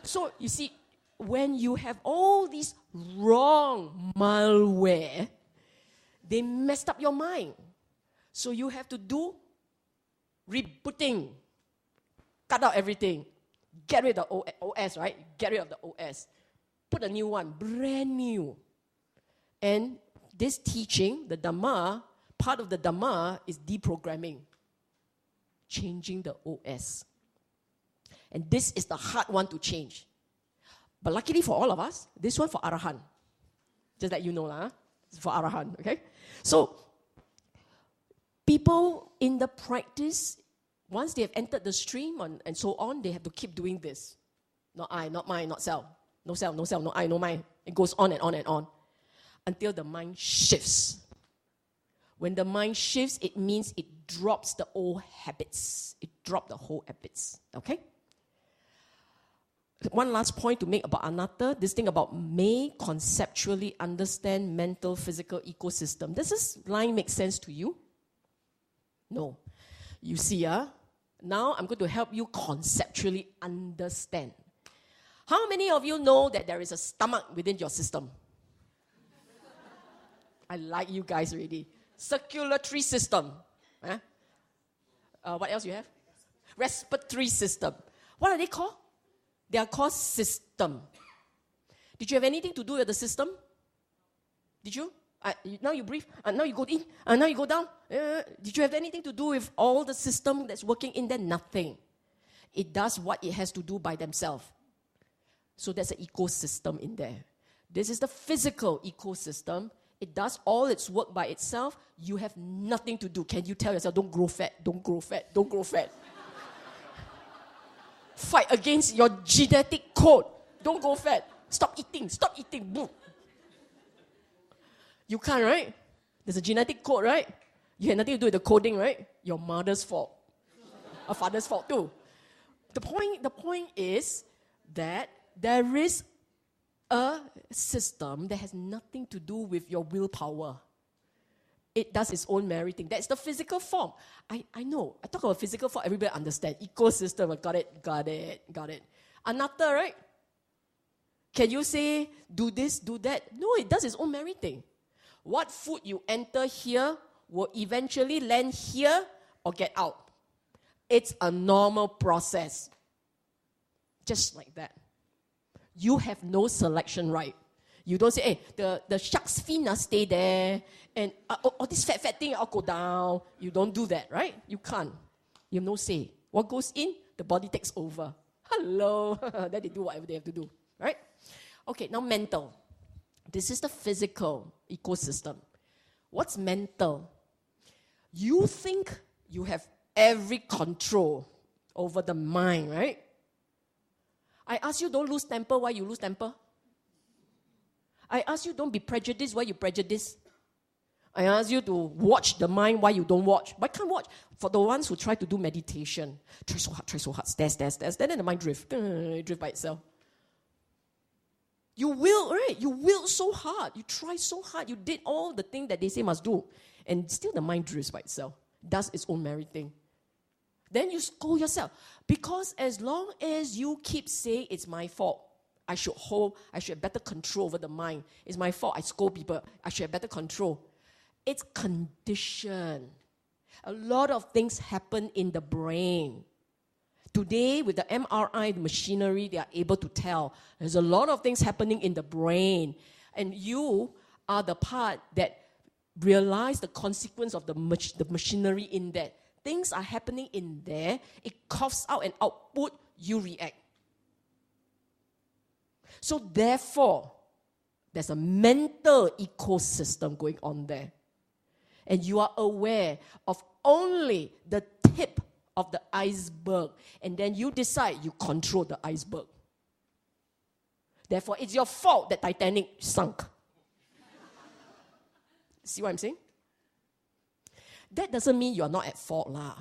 So, you see, when you have all these wrong malware, they messed up your mind. So you have to do rebooting. Cut out everything. Get rid of the OS, right? Get rid of the OS. Put a new one, brand new. And this teaching, the Dhamma, part of the Dhamma is deprogramming. Changing the OS. And this is the hard one to change. But luckily for all of us, this one for Arahant. Just that you know, it's for Arahant, okay? So, people in the practice, once they have entered the stream and so on, they have to keep doing this. Not I, not mine, not self. No self, no self, no I, no mine. It goes on and on and on. Until the mind shifts. When the mind shifts, it means it drops the old habits. It drops the whole habits, okay? One last point to make about anatta, this thing about may conceptually understand mental, physical ecosystem. Does this line make sense to you? No. You see, now I'm going to help you conceptually understand. How many of you know that there is a stomach within your system? I like you guys already. Circulatory system. What else you have? Respiratory system. What are they called? They are called system. Did you have anything to do with the system? Did you? Now you breathe, now you go in, now you go down. Did you have anything to do with all the system that's working in there? Nothing. It does what it has to do by themselves. So there's an ecosystem in there. This is the physical ecosystem. It does all its work by itself. You have nothing to do. Can you tell yourself, don't grow fat, don't grow fat, don't grow fat? Fight against your genetic code. Don't go fat. Stop eating. Boom. You can't, right? There's a genetic code, right? You had nothing to do with the coding, right? Your mother's fault. A father's fault too. The point is that there is a system that has nothing to do with your willpower. It does its own merry thing. That's the physical form. I know. I talk about physical form, everybody understand. Ecosystem, got it. Anatta, right? Can you say, do this, do that? No, it does its own merry thing. What food you enter here will eventually land here or get out. It's a normal process. Just like that. You have no selection right. You don't say, hey, the shark's fin stay there, and all this fat thing, I'll go down. You don't do that, right? You can't. You have no say. What goes in, the body takes over. Hello. Then they do whatever they have to do, right? Okay, now mental. This is the physical ecosystem. What's mental? You think you have every control over the mind, right? I ask you, don't lose temper. Why you lose temper? I ask you, don't be prejudiced. Why you prejudice? I ask you to watch the mind. Why you don't watch? Why can't watch? For the ones who try to do meditation, try so hard, stare, then the mind drift by itself. You will, right? You will so hard. You try so hard. You did all the things that they say must do. And still the mind drifts by itself. Does its own merry thing. Then you scold yourself. Because as long as you keep saying it's my fault, I should have better control over the mind. It's my fault. I scold people. I should have better control. It's conditioned. A lot of things happen in the brain. Today, with the MRI, the machinery, they are able to tell. There's a lot of things happening in the brain. And you are the part that realize the consequence of the machinery in that. Things are happening in there. It coughs out an output. You react. So therefore, there's a mental ecosystem going on there. And you are aware of only the tip of the iceberg. And then you decide you control the iceberg. Therefore, it's your fault that Titanic sunk. See what I'm saying? That doesn't mean you're not at fault, lah.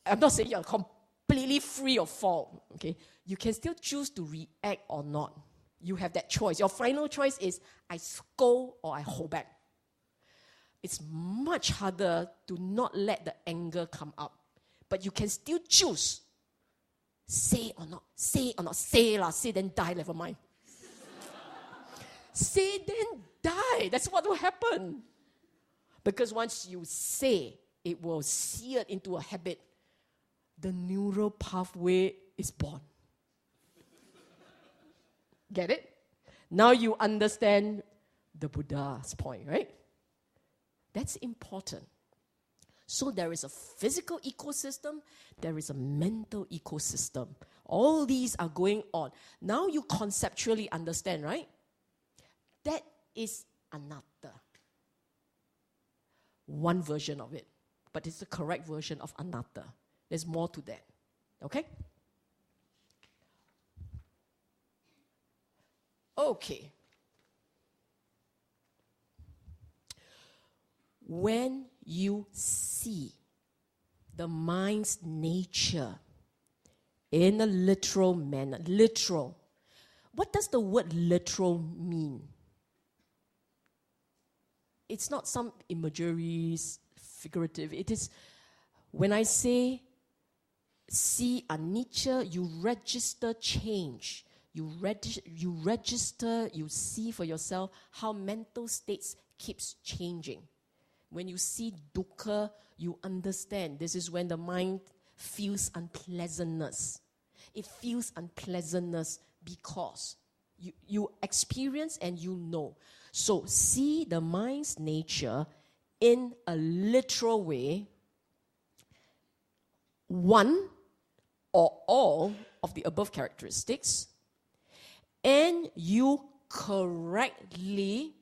I'm not saying you're completely free of fault, okay? You can still choose to react or not. You have that choice. Your final choice is, I scold or I hold back. It's much harder to not let the anger come up. But you can still choose. Say or not, say then die, never mind. Say then die. That's what will happen. Because once you say, it will sear into a habit. The neural pathway is born. Get it? Now you understand the Buddha's point, right? That's important. So there is a physical ecosystem, there is a mental ecosystem. All these are going on. Now you conceptually understand, right? That is anatta. One version of it. But it's the correct version of anatta. There's more to that. Okay? Okay. When you see the mind's nature in a literal manner, literal. What does the word literal mean? It's not some imagery, figurative. It is, when I say see anicca, you register change. You register, you see for yourself how mental states keeps changing. When you see dukkha, you understand this is when the mind feels unpleasantness. It feels unpleasantness because you experience and you know. So see the mind's nature in a literal way. One, or all of the above characteristics, and you correctly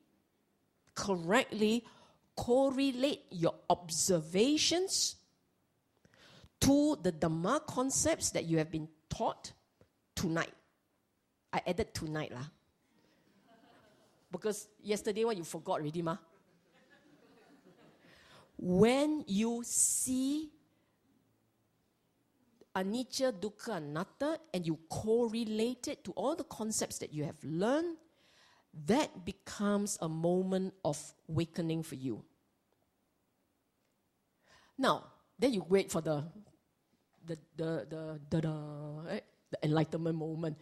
correlate your observations to the Dhamma concepts that you have been taught tonight. I added tonight lah. Because yesterday what you forgot already ma. When you see anicca, dukkha, anatta, and you correlate it to all the concepts that you have learned, that becomes a moment of awakening for you. Now, then you wait for the enlightenment moment.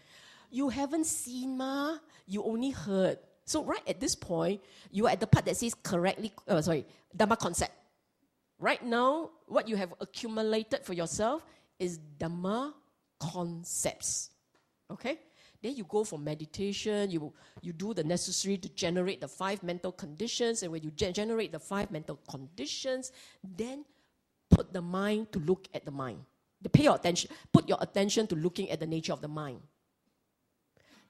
You haven't seen ma, you only heard. So right at this point, you are at the part that says Dhamma concept. Right now, what you have accumulated for yourself is Dhamma concepts. Okay? Then you go for meditation, you do the necessary to generate the 5 mental conditions, and when you generate the 5 mental conditions, then put the mind to look at the mind. Put your attention to looking at the nature of the mind.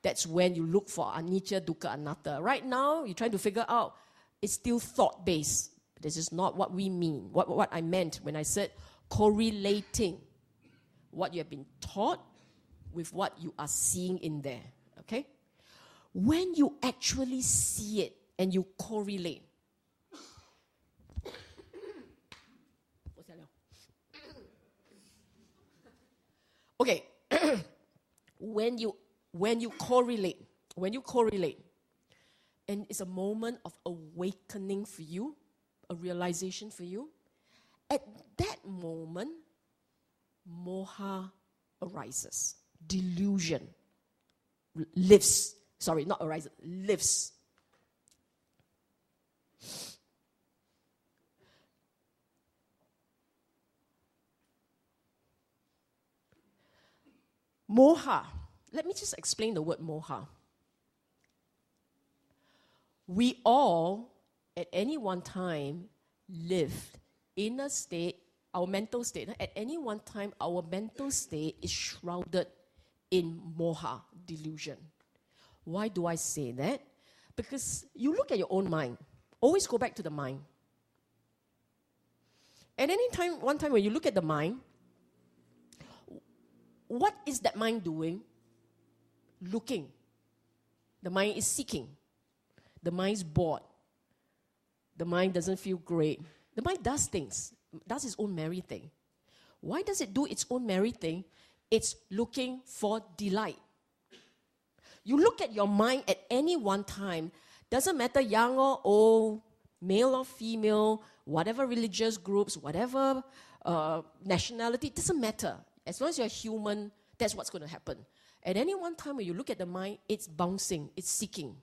That's when you look for anicca, dukkha, anatta. Right now, you're trying to figure out, it's still thought-based. This is not what we mean. What I meant when I said correlating what you have been taught with what you are seeing in there. Okay? When you actually see it and you correlate. Okay. When you correlate, and it's a moment of awakening for you, a realization for you, at that moment, moha arises. Delusion lives. Sorry, not arises, lives. Moha. Let me just explain the word moha. We all, at any one time, lived in a state, our mental state. At any one time, our mental state is shrouded in moha, delusion. Why do I say that? Because you look at your own mind. Always go back to the mind. At one time when you look at the mind, what is that mind doing? Looking. The mind is seeking. The mind is bored. The mind doesn't feel great. The mind does things, does its own merry thing. Why does it do its own merry thing? It's looking for delight. You look at your mind at any one time, doesn't matter young or old, male or female, whatever religious groups, whatever nationality, doesn't matter. As long as you're human, that's what's going to happen. At any one time when you look at the mind, it's bouncing, it's seeking.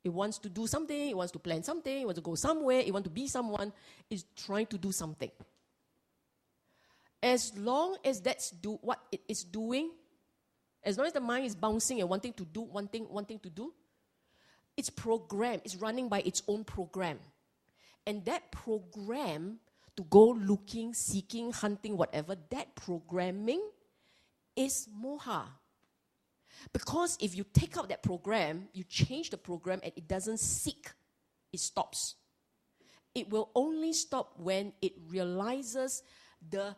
It wants to do something, it wants to plan something, it wants to go somewhere, it wants to be someone, it's trying to do something. As long as that's what it is doing, as long as the mind is bouncing and wanting to do, wanting to do, it's programmed, it's running by its own program. And that program to go looking, seeking, hunting, whatever, that programming is moha. Because if you take out that program, you change the program and it doesn't seek, it stops. It will only stop when it realizes the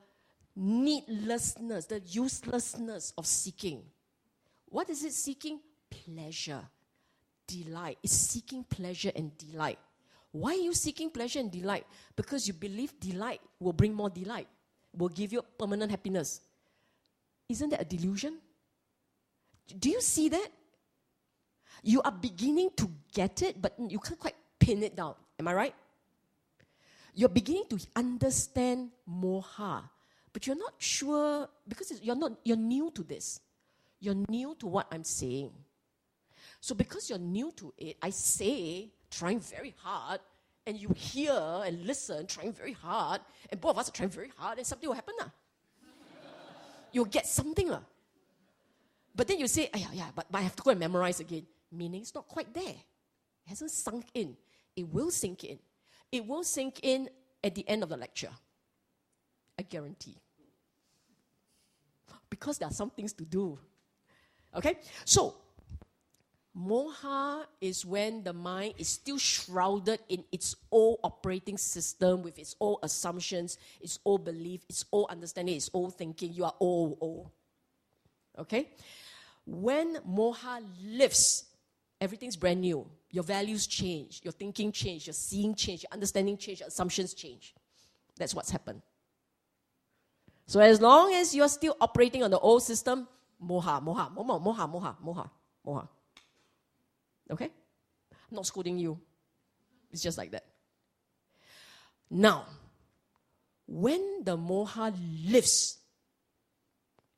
needlessness, the uselessness of seeking. What is it seeking? Pleasure, delight. It's seeking pleasure and delight. Why are you seeking pleasure and delight? Because you believe delight will bring more delight, will give you permanent happiness. Isn't that a delusion? Do you see that? You are beginning to get it, but you can't quite pin it down. Am I right? You're beginning to understand moha, but you're not sure because you're new to this. You're new to what I'm saying. So because you're new to it, I say, trying very hard, and you hear and listen, trying very hard, and both of us are trying very hard, and something will happen. You'll get something. But then you say, but I have to go and memorize again. Meaning it's not quite there. It hasn't sunk in. It will sink in. It will sink in at the end of the lecture. I guarantee. because there are some things to do. Okay? So, moha is when the mind is still shrouded in its own operating system with its own assumptions, its own belief, its own understanding, its own thinking. You are all. Okay? When moha lifts, everything's brand new. Your values change, your thinking change, your seeing change, your understanding change, your assumptions change. That's what's happened. So as long as you're still operating on the old system, moha. Okay? I'm not scolding you. It's just like that. Now, when the moha lifts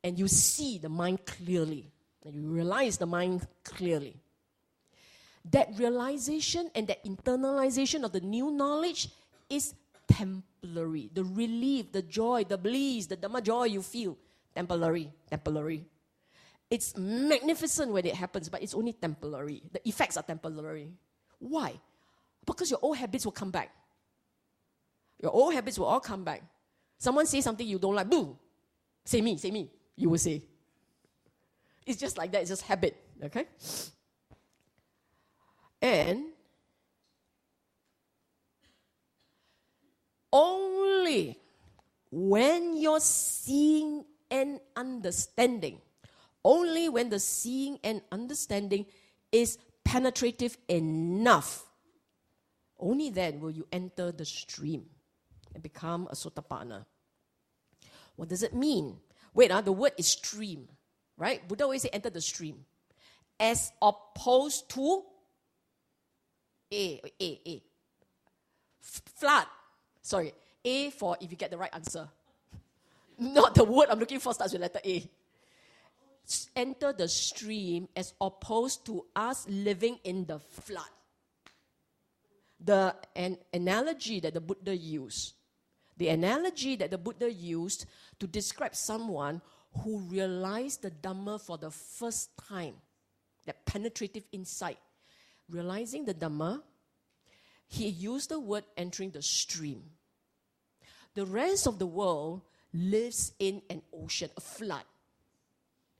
and you see the mind clearly, and you realize the mind clearly, that realization and that internalization of the new knowledge is temporary. The relief, the joy, the bliss, the Dhamma joy you feel, temporary. It's magnificent when it happens, but it's only temporary. The effects are temporary. Why? Because your old habits will come back. Your old habits will all come back. Someone says something you don't like, boo! Say me, you will say. It's just like that, it's just habit, okay? And only when you're seeing and understanding, only when the seeing and understanding is penetrative enough, only then will you enter the stream and become a Sotapanna. What does it mean? Wait, the word is stream, right? Buddha always say enter the stream. As opposed to flood. Sorry, A for if you get the right answer. Not the word I'm looking for starts with letter A. Enter the stream as opposed to us living in the flood. An analogy that the Buddha used. The analogy that the Buddha used to describe someone who realized the Dhamma for the first time. That penetrative insight. Realizing the Dhamma, he used the word entering the stream. The rest of the world lives in an ocean, a flood.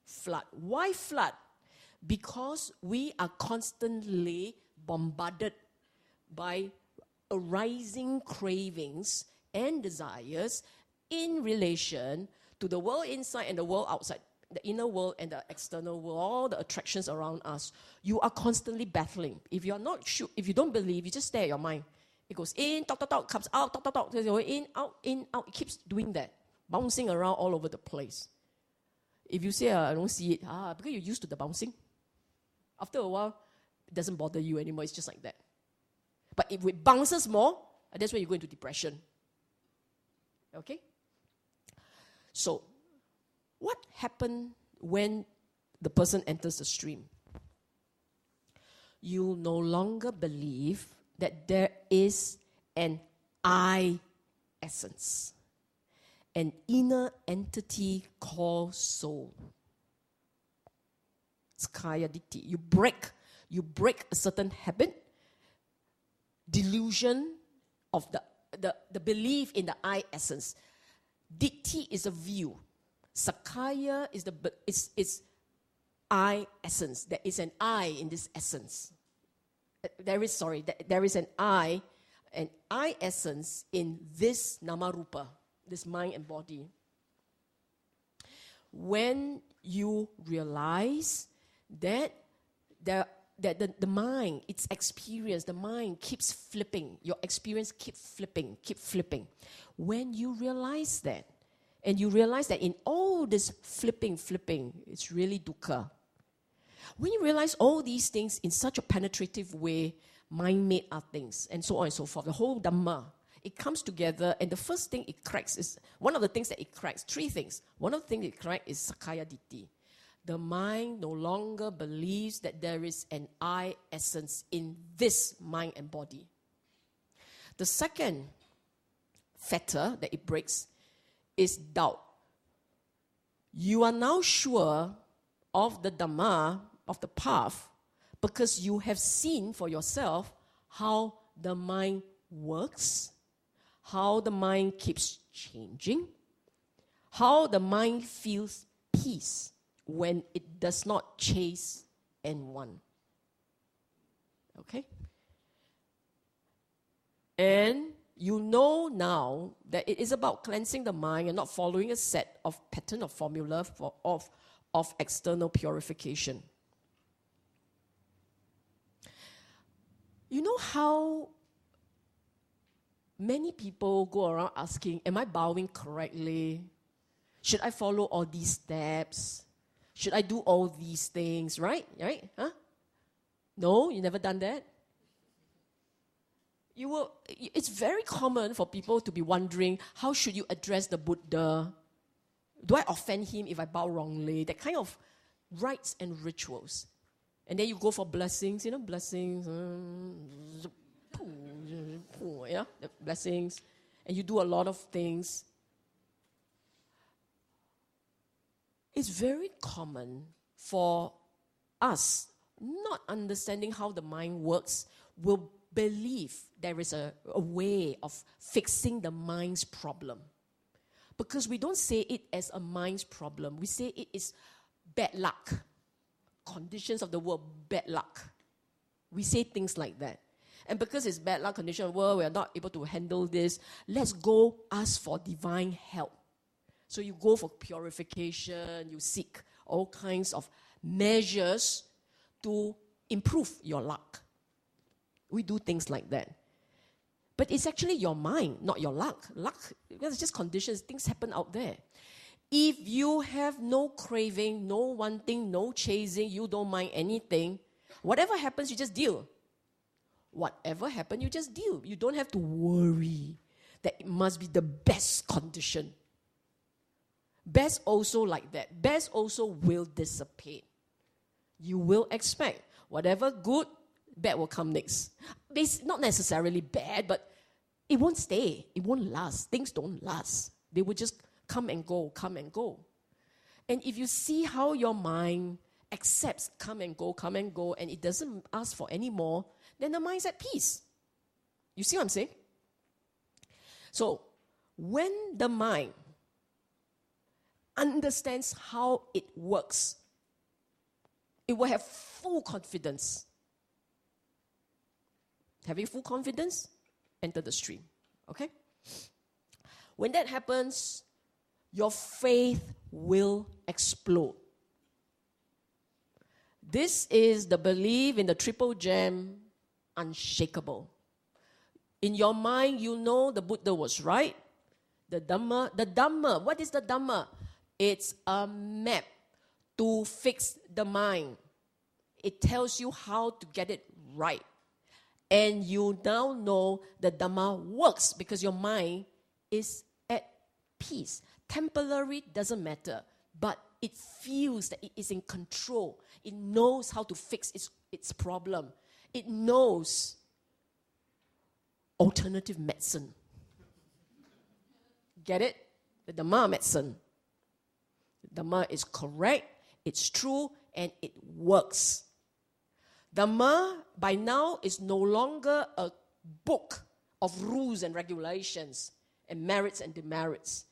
Flood. Why flood? Because we are constantly bombarded by arising cravings and desires in relation to the world inside and the world outside. The inner world and the external world, all the attractions around us, you are constantly battling. If you are not sure, if you don't believe, you just stare at your mind. It goes in, talk, comes out, talk, in, out. It keeps doing that, bouncing around all over the place. If you say, I don't see it, because you're used to the bouncing. After a while, it doesn't bother you anymore. It's just like that. But if it bounces more, that's where you go into depression. Okay? So, what happened when the person enters the stream? You no longer believe that there is an I essence, an inner entity called soul. It's kaya ditti. You break a certain habit, delusion of the belief in the I essence. Ditti is a view. Sakaya is I essence. There is an I in this essence. There is an I essence in this namarupa, this mind and body. When you realize that the mind, its experience, the mind keeps flipping, your experience keeps flipping. When you realize that, and you realize that in all this flipping, it's really dukkha. When you realize all these things in such a penetrative way, mind-made are things, and so on and so forth, the whole Dhamma, it comes together, and the first thing it cracks is, one of the things that it cracks, three things. One of the things it cracks is Sakaya Ditti. The mind no longer believes that there is an I essence in this mind and body. The second fetter that it breaks is doubt. You are now sure of the Dhamma, of the path, because you have seen for yourself how the mind works, how the mind keeps changing, how the mind feels peace when it does not chase and want. Okay? And you know now that it is about cleansing the mind and not following a set of pattern or formula of external purification. You know how many people go around asking, am I bowing correctly? Should I follow all these steps? Should I do all these things, right? Right? Huh? No, you never done that? It's very common for people to be wondering, how should you address the Buddha? Do I offend him if I bow wrongly? That kind of rites and rituals. And then you go for blessings, blessings, the blessings, and you do a lot of things. It's very common for us, not understanding how the mind works, will believe there is a way of fixing the mind's problem. Because we don't say it as a mind's problem. We say it is bad luck. Conditions of the world, bad luck. We say things like that. And because it's bad luck, condition of the world, we are not able to handle this, let's go ask for divine help. So you go for purification, you seek all kinds of measures to improve your luck. We do things like that. But it's actually your mind, not your luck. Luck, it's just conditions, things happen out there. If you have no craving, no wanting, no chasing, you don't mind anything, whatever happens, you just deal. Whatever happens, you just deal. You don't have to worry that it must be the best condition. Best also like that. Best also will dissipate. You will expect whatever good, bad will come next. It's not necessarily bad, but it won't stay. It won't last. Things don't last. They will just come and go, come and go. And if you see how your mind accepts come and go, and it doesn't ask for any more, then the mind's at peace. You see what I'm saying? So, when the mind understands how it works, it will have full confidence. Having full confidence, enter the stream. Okay? When that happens, your faith will explode. This is the belief in the triple gem, unshakable. In your mind, you know the Buddha was right. The Dhamma, what is the Dhamma? It's a map to fix the mind. It tells you how to get it right. And you now know the Dhamma works because your mind is at peace. Temporary doesn't matter, but it feels that it is in control. It knows how to fix its problem. It knows alternative medicine. Get it? The Dhamma medicine. The Dhamma is correct, it's true, and it works. Dhamma, by now, is no longer a book of rules and regulations and merits and demerits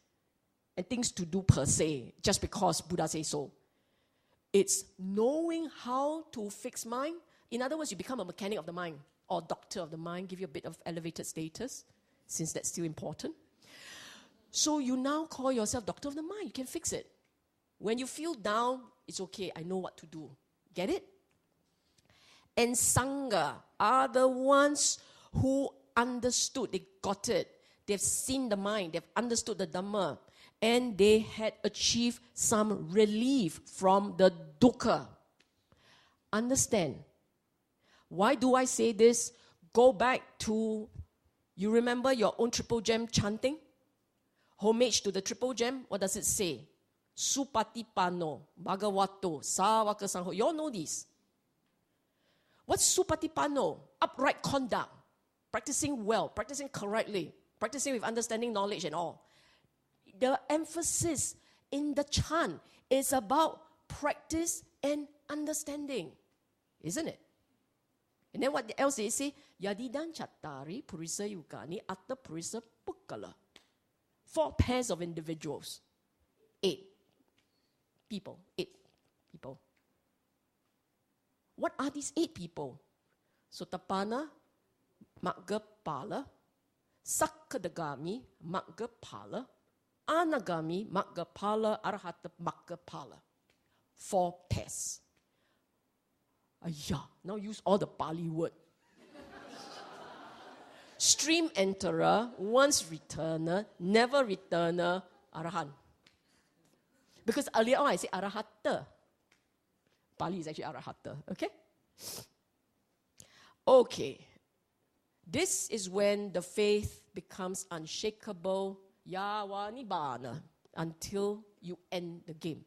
and things to do per se, just because Buddha says so. It's knowing how to fix mind. In other words, you become a mechanic of the mind or doctor of the mind, give you a bit of elevated status, since that's still important. So you now call yourself doctor of the mind. You can fix it. When you feel down, it's okay. I know what to do. Get it? And Sangha are the ones who understood. They got it. They've seen the mind. They've understood the Dhamma. And they had achieved some relief from the dukkha. Understand. Why do I say this? Go back to, you remember your own triple gem chanting? Homage to the triple gem. What does it say? Supatipano, Bhagavato, Sāvaka Sangho. You all know this. What's supatipano? Upright conduct. Practicing well, practicing correctly, practicing with understanding, knowledge and all. The emphasis in the chant is about practice and understanding. Isn't it? And then what else did it say? Yadidan chattari purisa yukani atta purisa pukkala. 4 pairs of individuals. 8. people. 8 people. What are these 8 people? Sotapanna, Maggapala, Sakadagami, Maggapala, Anagami, Maggapala, Arahata, Maggapala. 4 pairs. Now use all the Pali word. Stream enterer, once returner, never returner, Arahant. Because earlier on I said Arahata. Pali is actually Arahata, okay? Okay. This is when the faith becomes unshakable, yawa nibbana, until you end the game.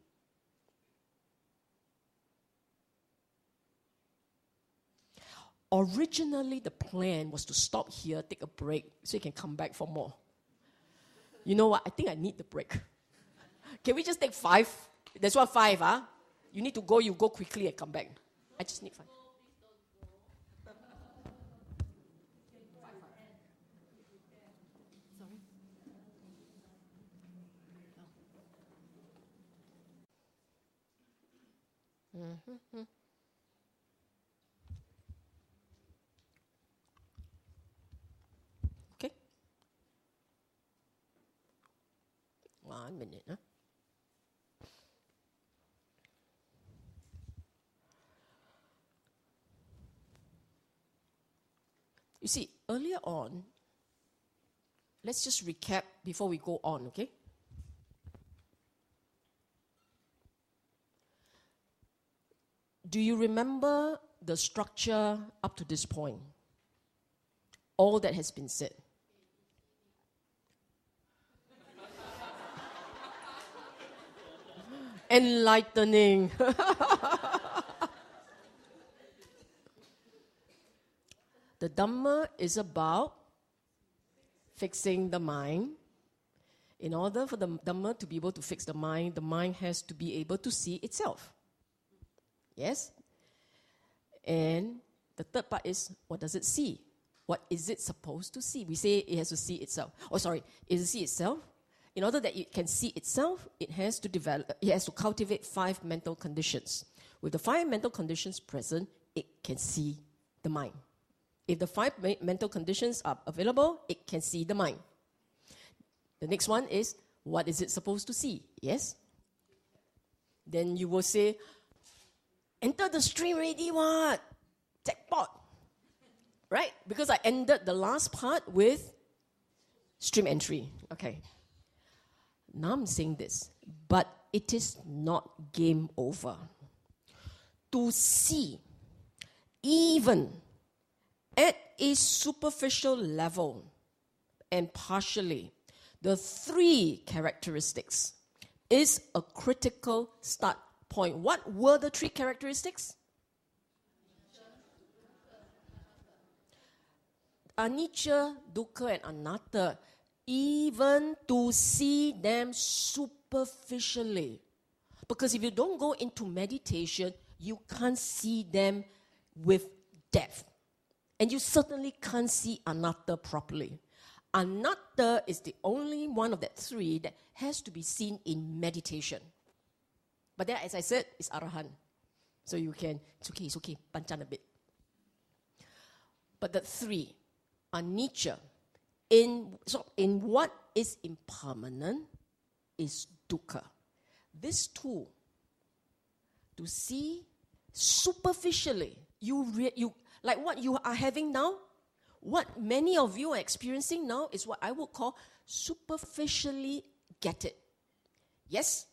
Originally, the plan was to stop here, take a break, so you can come back for more. You know what? I think I need the break. Can we just take 5? There's 5, huh? You need to go, you go quickly and come back. I just need 5. Mm-hmm. Okay. 1 minute, huh? You see, earlier on, let's just recap before we go on, okay? Do you remember the structure up to this point? All that has been said. Enlightening. The Dhamma is about fixing the mind. In order for the Dhamma to be able to fix the mind has to be able to see itself. Yes? And the third part is, what does it see? What is it supposed to see? We say it has to see itself. It has to see itself. In order that it can see itself, it has to cultivate 5 mental conditions. With the 5 mental conditions present, it can see the mind. If the 5 mental conditions are available, it can see the mind. The next one is, what is it supposed to see? Yes? Then you will say, enter the stream already, what? Jackpot. Right? Because I ended the last part with stream entry. Okay. Now I'm saying this, but it is not game over. To see, even at a superficial level and partially, the 3 characteristics is a critical start point. What were the 3 characteristics? Anicca, dukkha, and anatta. Even to see them superficially. Because if you don't go into meditation, you can't see them with depth. And you certainly can't see anatta properly. Anatta is the only one of that 3 that has to be seen in meditation. But then, as I said, it's arahant. So you can, it's okay, panchan a bit. But the 3, anicca, in what is impermanent is dukkha. This 2, to see superficially, you like what you are having now, what many of you are experiencing now is what I would call superficially get it. Yes?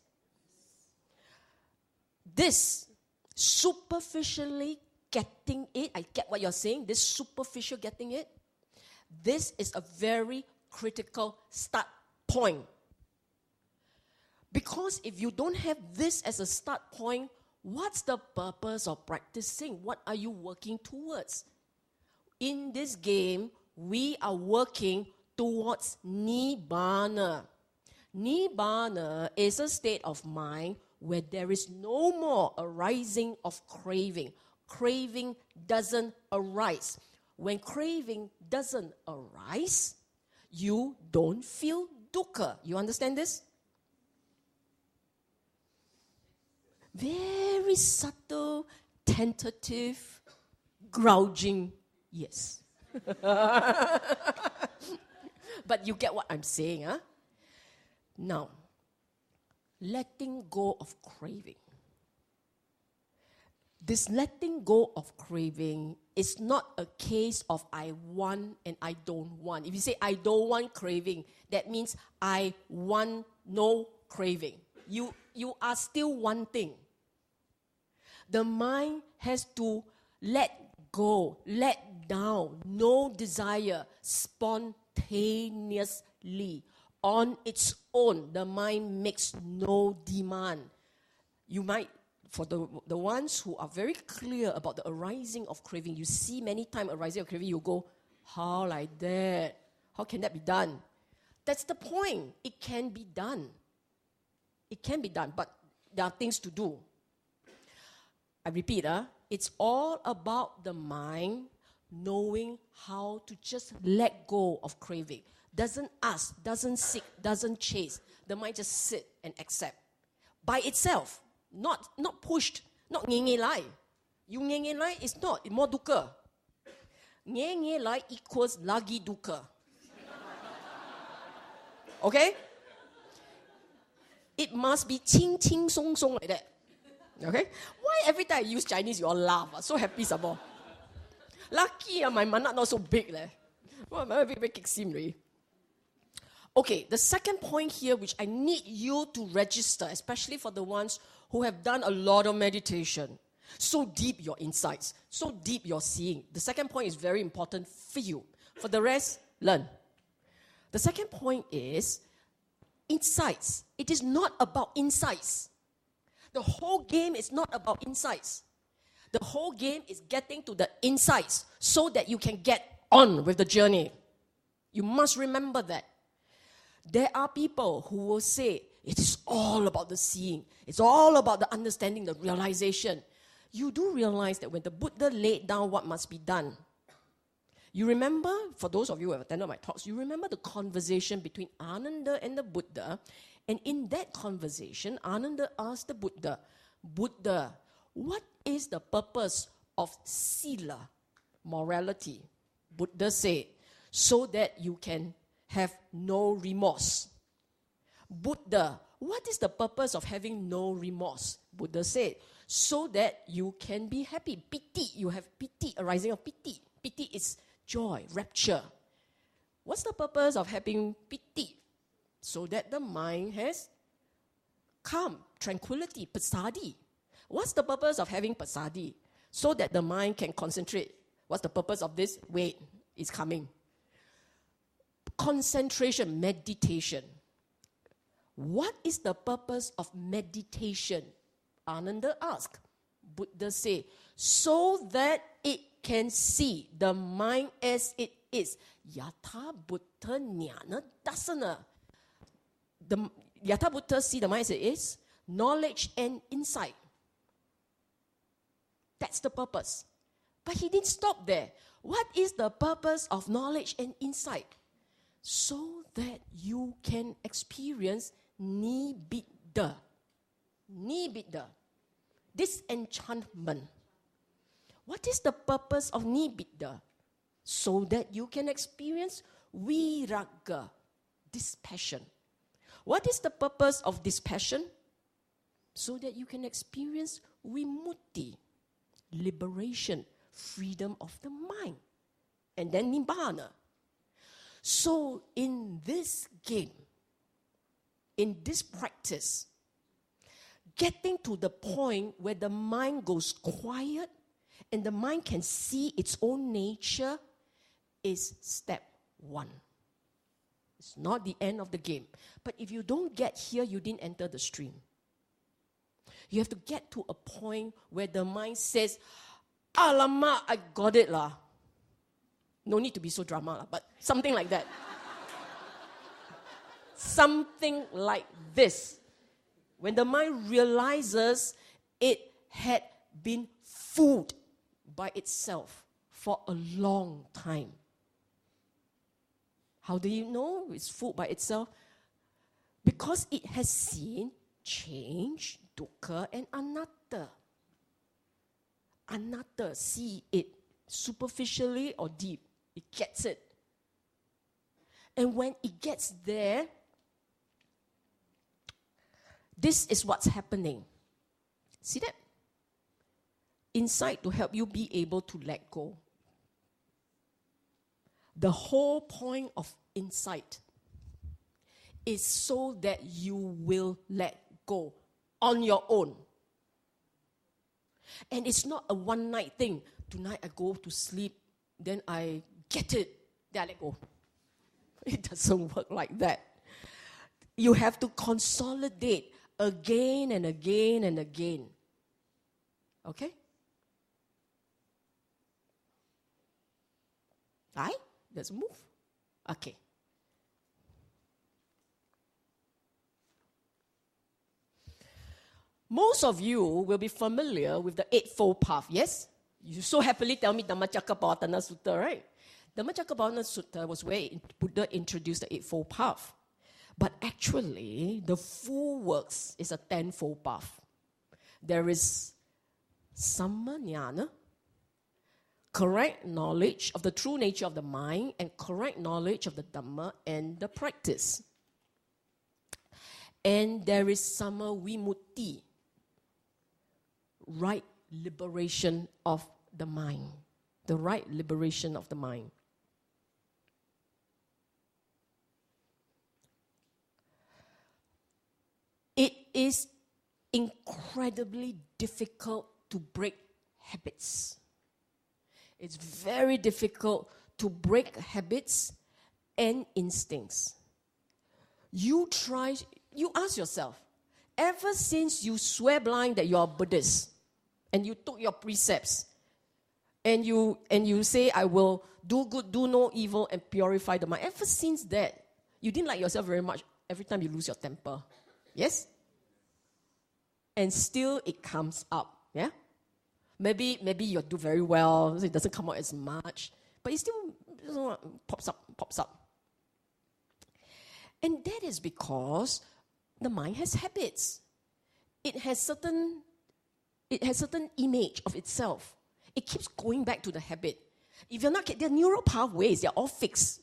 This superficially getting it, I get what you're saying, this superficial getting it, this is a very critical start point. Because if you don't have this as a start point, what's the purpose of practicing? What are you working towards? In this game, we are working towards nibbana. Nibbana is a state of mind where there is no more arising of craving. Craving doesn't arise. When craving doesn't arise, you don't feel dukkha. You understand this? very subtle, tentative, gouging yes. But you get what I'm saying, huh? Now, letting go of craving. This letting go of craving is not a case of I want and I don't want. If you say I don't want craving, that means I want no craving. You are still wanting. The mind has to let go, let down, no desire, spontaneously, on its own. The mind makes no demand. You might, for the ones who are very clear about the arising of craving, you see many times arising of craving, you go, how like that? How can that be done? That's the point. It can be done. It can be done, but there are things to do. I repeat, it's all about the mind knowing how to just let go of craving. Doesn't ask, doesn't seek, doesn't chase. The mind just sit and accept. By itself, not pushed, not nge lai. You nge lai is not, more dukkha. Nge lai equals lagi dukkha. Okay? It must be ching ching song song like that. Okay? Why every time I use Chinese you all laugh? So happy some more. Lucky my manat not so big leh. Well, my very kick sim really. Okay, the second point here which I need you to register, especially for the ones who have done a lot of meditation. So deep your insights, so deep your seeing. The second point is very important for you. For the rest, learn. The second point is insights. It is not about insights. The whole game is not about insights. The whole game is getting to the insights so that you can get on with the journey. You must remember that. There are people who will say, it is all about the seeing. It's all about the understanding, the realization. You do realize that when the Buddha laid down what must be done, you remember, for those of you who have attended my talks, you remember the conversation between Ananda and the Buddha. And in that conversation, Ananda asked the Buddha, Buddha, what is the purpose of sila, morality? Buddha said, so that you can have no remorse. Buddha, what is the purpose of having no remorse? Buddha said, so that you can be happy. Piti, you have piti, arising of piti. Piti is joy, rapture. What's the purpose of having piti? So that the mind has calm, tranquility, passaddhi. What's the purpose of having passaddhi? So that the mind can concentrate. What's the purpose of this? Wait, it's coming. Concentration, meditation. What is the purpose of meditation? Ananda asked. Buddha said, so that it can see the mind as it is. Yatha Buddha Jnana Dasana. The Yatha Buddha see the mind as it is. Knowledge and insight. That's the purpose. But he didn't stop there. What is the purpose of knowledge and insight? So that you can experience nibbida. Nibbida. Disenchantment. What is the purpose of nibbida? So that you can experience viraga, dispassion. What is the purpose of dispassion? So that you can experience vimutti, liberation, freedom of the mind. And then nibbana. So in this game, in this practice, getting to the point where the mind goes quiet and the mind can see its own nature is step one. It's not the end of the game. But if you don't get here, you didn't enter the stream. You have to get to a point where the mind says, alamak, I got it lah. No need to be so drama lah, but something like that. Something like this. When the mind realizes it had been fooled by itself for a long time. How do you know it's fooled by itself? Because it has seen change, dukkha, and anatta. Anatta, see it superficially or deep. It gets it. And when it gets there, this is what's happening. See that? Insight to help you be able to let go. The whole point of insight is so that you will let go on your own. And it's not a one-night thing. Tonight I go to sleep, then I get it, then I let go. It doesn't work like that. You have to consolidate again and again and again. Okay? Right? Let's move. Okay. Most of you will be familiar with the Eightfold Path, yes? You so happily tell me Dhammacakkappavattana Sutta, right? Dhammacakkappavattana Sutta was where Buddha introduced the Eightfold Path. But actually, the full works is a Tenfold Path. There is Sammajnana, correct knowledge of the true nature of the mind, and correct knowledge of the Dhamma and the practice. And there is Sammavimutti, right liberation of the mind. The right liberation of the mind. It is incredibly difficult to break habits. It's very difficult to break habits and instincts. You ask yourself, ever since you swear blind that you're a Buddhist, and you took your precepts, and you say, I will do good, do no evil, and purify the mind. Ever since that, you didn't like yourself very much every time you lose your temper. Yes? And still it comes up. Yeah? Maybe you do very well, so it doesn't come out as much, but it still pops up. And that is because the mind has habits. It has certain image of itself. It keeps going back to the habit. If you're not, they're neural pathways, they're all fixed.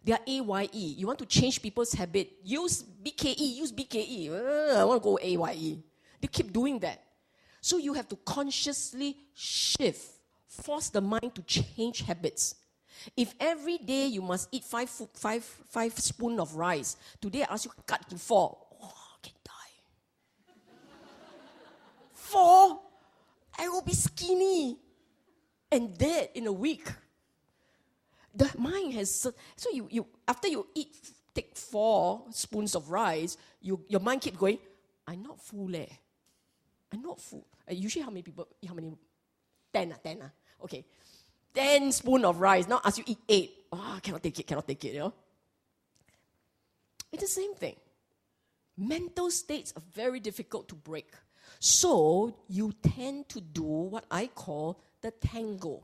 They are AYE. You want to change people's habit, use BKE. I want to go AYE. They keep doing that. So you have to consciously shift, force the mind to change habits. If every day you must eat five spoons of rice, today I ask you cut to 4. Oh, I can die. 4? I will be skinny and dead in a week. The mind has... So you after you take 4 spoons of rice, your mind keeps going, I'm not full eh. I'm not full. Usually how many people eat how many? 10. Okay. 10 spoons of rice. Now ask you eat 8. Oh, cannot take it, you know. It's the same thing. Mental states are very difficult to break. So you tend to do what I call the tango.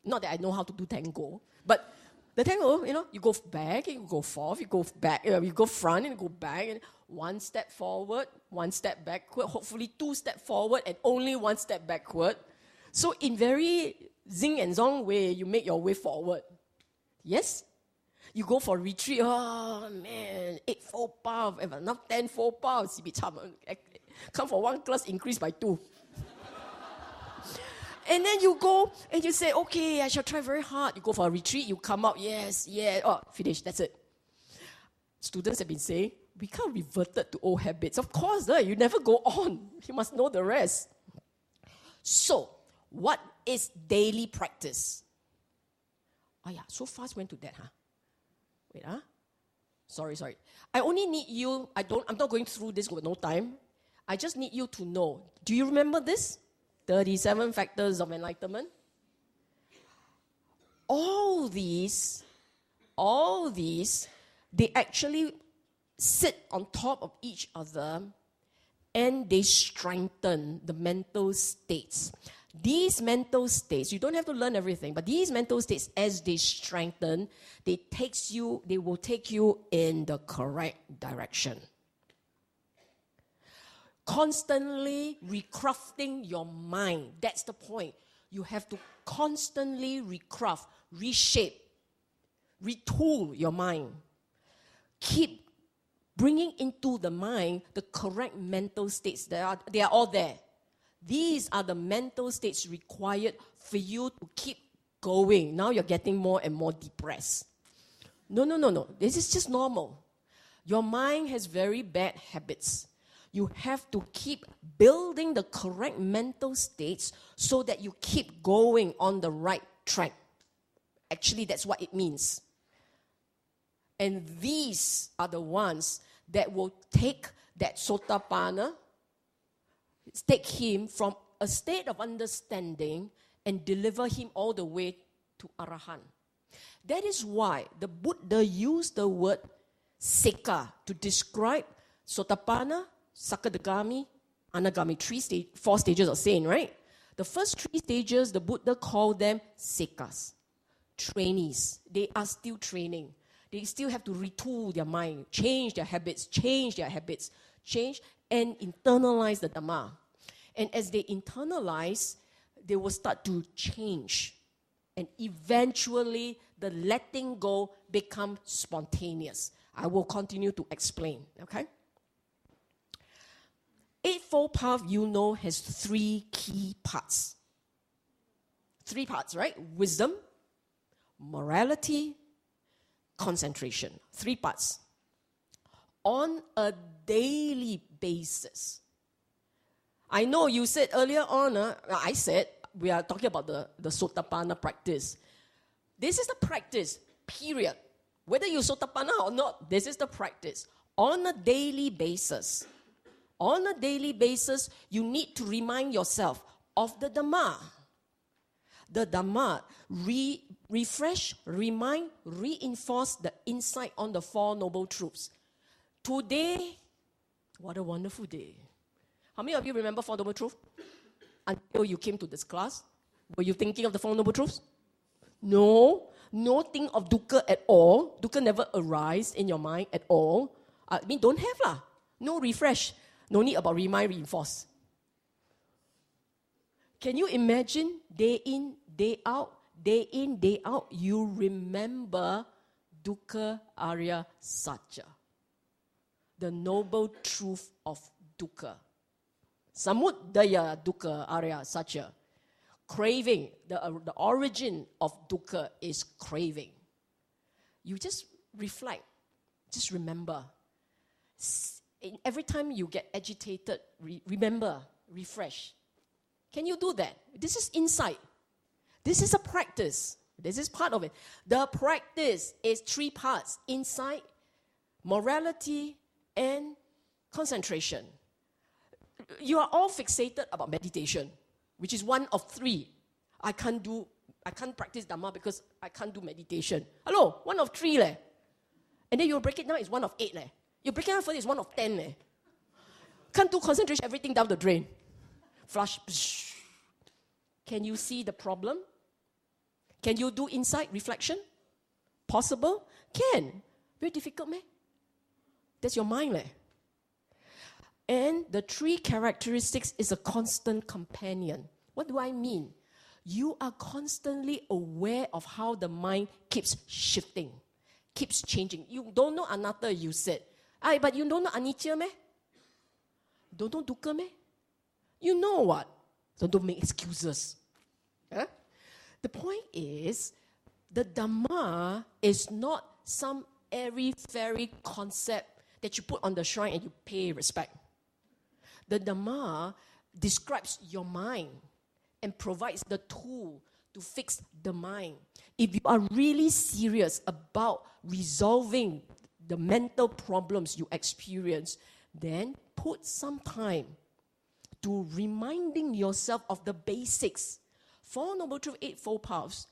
Not that I know how to do tango, but the tango, you know, you go back, you go forth, you go back, you go front and you go back, and 1 step forward, 1 step backward, hopefully 2 steps forward and only 1 step backward. So in very zing and zong way, you make your way forward. Yes? You go for retreat, oh man, 8-fold path, now 10-fold path, come for 1 class, increase by 2. And then you go and you say, okay, I shall try very hard. You go for a retreat, you come out, yes, finish, that's it. Students have been saying, we can't revert to old habits. Of course, you never go on. You must know the rest. So, what is daily practice? Oh yeah, so fast went to that, huh? Wait, Sorry. I only need you, I'm not going through this with no time. I just need you to know. Do you remember this? 37 factors of enlightenment. All these, they actually sit on top of each other and they strengthen the mental states. These mental states, you don't have to learn everything, but these mental states, as they strengthen, they will take you in the correct direction. constantly recrafting your mind. That's the point. You have to constantly recraft, reshape, retool your mind. Keep bringing into the mind the correct mental states. They are all there. These are the mental states required for you to keep going. Now you're getting more and more depressed. No. This is just normal. Your mind has very bad habits. You have to keep building the correct mental states so that you keep going on the right track. Actually, that's what it means. And these are the ones that will take that Sotapanna, take him from a state of understanding and deliver him all the way to Arahant. That is why the Buddha used the word Seka to describe Sotapanna, Sakadagami, Anagami, 4 stages of saint, right? The first 3 stages, the Buddha called them Sekas, trainees. They are still training. They still have to retool their mind, change their habits, change and internalize the Dhamma. And as they internalize, they will start to change. And eventually, the letting go becomes spontaneous. I will continue to explain, okay? Eightfold Path, has 3 key parts. 3 parts, right? Wisdom, morality, concentration. 3 parts. On a daily basis. I know you said earlier on, I said, we are talking about the Sotapanna practice. This is the practice, period. Whether you Sotapanna or not, this is the practice. On a daily basis. On a daily basis, you need to remind yourself of the Dhamma. The Dhamma, refresh, remind, reinforce the insight on the 4 Noble Truths. Today, what a wonderful day. How many of you remember 4 Noble Truths? Until you came to this class, were you thinking of the 4 Noble Truths? No, think of dukkha at all. Dukkha never arise in your mind at all. Don't have lah. No refresh. No need about remind, reinforce. Can you imagine day in, day out, you remember dukkha arya satya, the noble truth of dukkha. Samudaya dukkha arya satya. Craving, the origin of dukkha is craving. You just reflect, just remember. Every time you get agitated, remember, refresh. Can you do that? This is insight. This is a practice. This is part of it. The practice is 3 parts: insight, morality, and concentration. You are all fixated about meditation, which is one of 3. I can't practice Dhamma because I can't do meditation. Hello, one of 3 leh. And then you break it down, it's one of 8 leh. You break it down further, it's one of 10 leh. Can't do concentration, everything down the drain. Flush. Psh. Can you see the problem? Can you do insight, reflection? Possible? Can. Very difficult, meh? That's your mind, leh. And the 3 characteristics is a constant companion. What do I mean? You are constantly aware of how the mind keeps shifting, keeps changing. You don't know anatta, you said. But you don't know anicca, meh? Don't know dukkha, meh? You know what? So don't make excuses. Huh? The point is, the Dhamma is not some airy-fairy concept that you put on the shrine and you pay respect. The Dhamma describes your mind and provides the tool to fix the mind. If you are really serious about resolving the mental problems you experience, then put some time to reminding yourself of the basics. 4 Noble Truths, 8 Paths,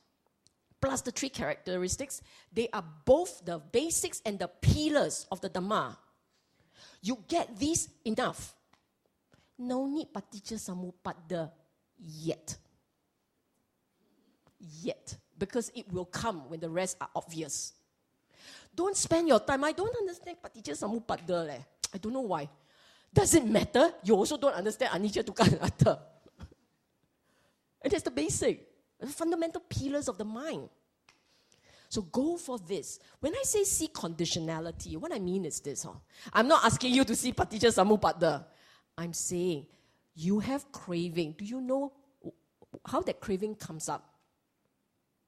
plus the 3 characteristics, they are both the basics and the pillars of the Dhamma. You get these enough. No need paticca samuppada yet. Because it will come when the rest are obvious. Don't spend your time. I don't understand paticca samuppada. I don't know why. Does it matter? You also don't understand anicca, dukkha, and anatta. And that's the basic, the fundamental pillars of the mind. So go for this. When I say see conditionality, what I mean is this. I'm not asking you to see paticca samuppada. I'm saying you have craving. Do you know how that craving comes up?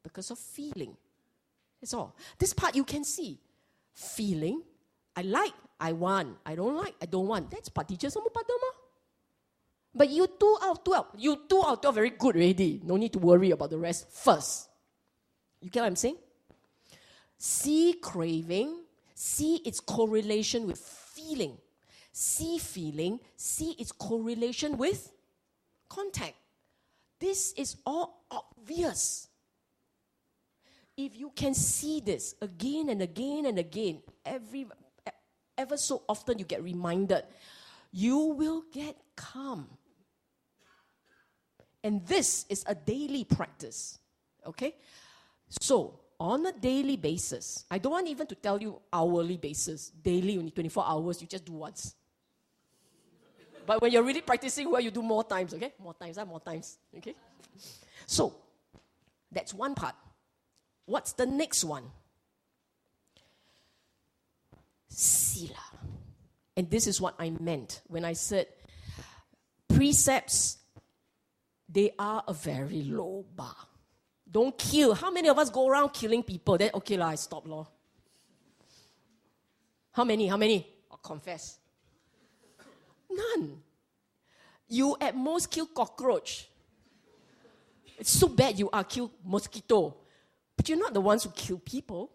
Because of feeling. That's all. This part you can see. Feeling. I like, I want. I don't like, I don't want. That's paticca samuppada ma. But you 2 out of 12. You 2 out of 12 very good already. No need to worry about the rest first. You get what I'm saying? See craving, see its correlation with feeling. See feeling, see its correlation with contact. This is all obvious. If you can see this again and again and again, ever so often you get reminded, you will get calm. And this is a daily practice. Okay? So, on a daily basis, I don't want even to tell you hourly basis. Daily, only 24 hours, you just do once. But when you're really practicing well, you do more times, okay? More times, okay? So, that's one part. What's the next one? Sila. And this is what I meant when I said precepts, they are a very low bar. Don't kill. How many of us go around killing people? Then, okay lah, I stop law. How many? I'll confess. None. You at most kill cockroach. It's so bad you are kill mosquito. But you're not the ones who kill people.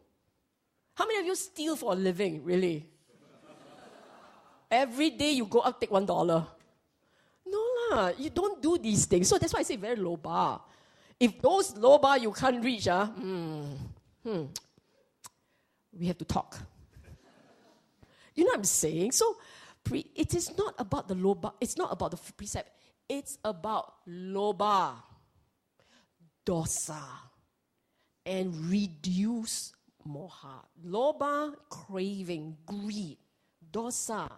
How many of you steal for a living, really? Every day you go out, take $1. No lah, you don't do these things. So that's why I say very low bar. If those low bar you can't reach, we have to talk. You know what I'm saying? So it is not about the low bar. It's not about the precept. It's about low bar, dosa, and reduce moha. Low bar, craving, greed. Dosa,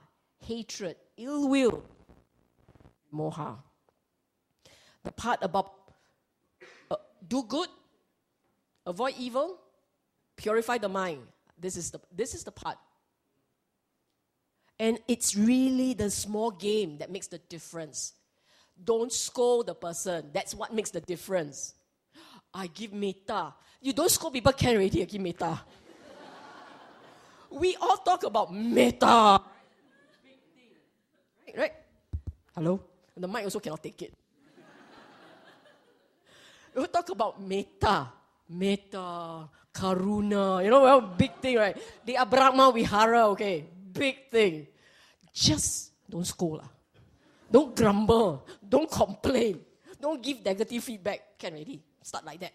hatred, ill will. Moha. The part about do good, avoid evil, purify the mind. This is the part. And it's really the small game that makes the difference. Don't scold the person. That's what makes the difference. I give metta. You don't scold people, can already give metta. We all talk about metta. Right? Hello? And the mic also cannot take it. We talk about metta, karuna, well, big thing, right? The Abrahma Vihara, okay, big thing. Just don't scold. Don't grumble. Don't complain. Don't give negative feedback. Can already start like that.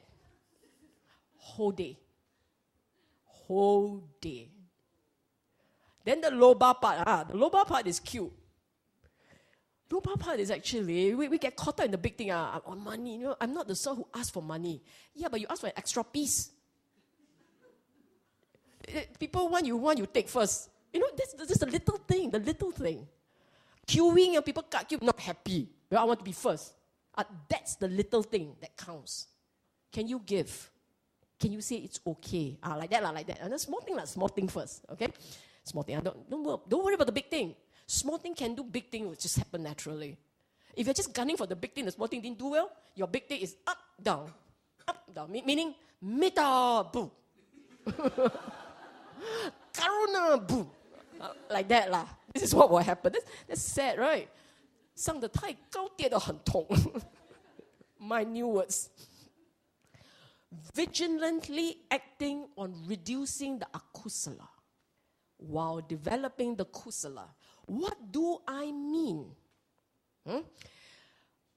Whole day. Then the loba part, the loba part is cute. Loba part is actually, we get caught up in the big thing, on money. I'm not the sort who asks for money. Yeah, but you ask for an extra piece. People want, you take first. That's the little thing, Queuing, and people cut queue, not happy. Well, I want to be first. That's the little thing that counts. Can you give? Can you say it's okay? Like that. And the small thing first, okay? Small thing. Don't worry about the big thing. Small thing can do, big thing will just happen naturally. If you're just gunning for the big thing, the small thing didn't do well, your big thing is up, down. Meaning, metta, boo. Karuna, boo. Like that lah. This is what will happen. That's sad, right? 上得太高，跌得很痛。My new words. Vigilantly acting on reducing the akusala while developing the kusala. What do I mean?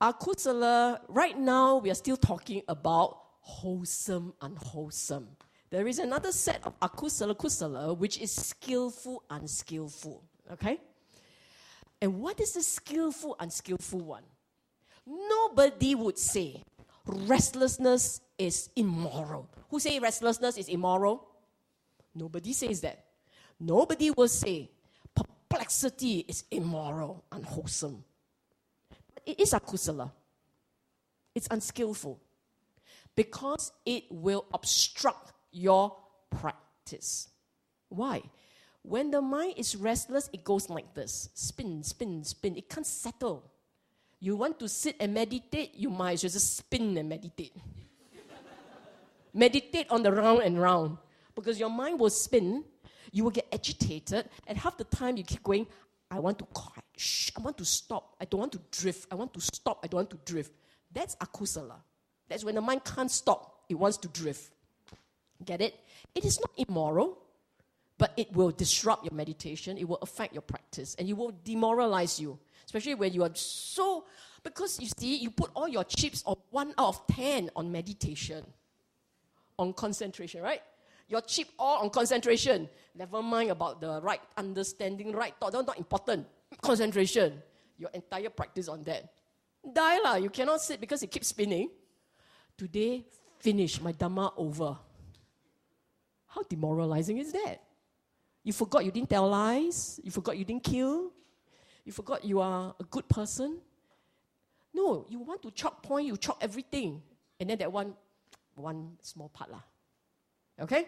Akusala, right now we are still talking about wholesome, unwholesome. There is another set of akusala, kusala, which is skillful, unskillful. Okay? And what is the skillful, unskillful one? Nobody would say restlessness is immoral. Who say restlessness is immoral? Nobody says that. Nobody will say perplexity is immoral, unwholesome. But it is akusala. It's unskillful because it will obstruct your practice. Why? When the mind is restless, it goes like this. Spin, spin, spin. It can't settle. You want to sit and meditate, you might as well just spin and meditate. Meditate on the round and round. Because your mind will spin, you will get agitated, and half the time you keep going, I want to quiet, I want to stop, I don't want to drift, I want to stop, I don't want to drift. That's akusala. That's when the mind can't stop, it wants to drift. Get it? It is not immoral, but it will disrupt your meditation, it will affect your practice, and it will demoralize you. Especially when you are so, because you see, you put all your chips on 1 out of 10 on meditation, on concentration, right? Your chip all on concentration. Never mind about the right understanding, right thought, not important. Concentration. Your entire practice on that. Die lah, you cannot sit because it keeps spinning. Today, finish, my Dhamma over. How demoralizing is that? You forgot you didn't tell lies. You forgot you didn't kill. You forgot you are a good person. No, you want to chalk point, you chalk everything. And then that one small part lah. Okay?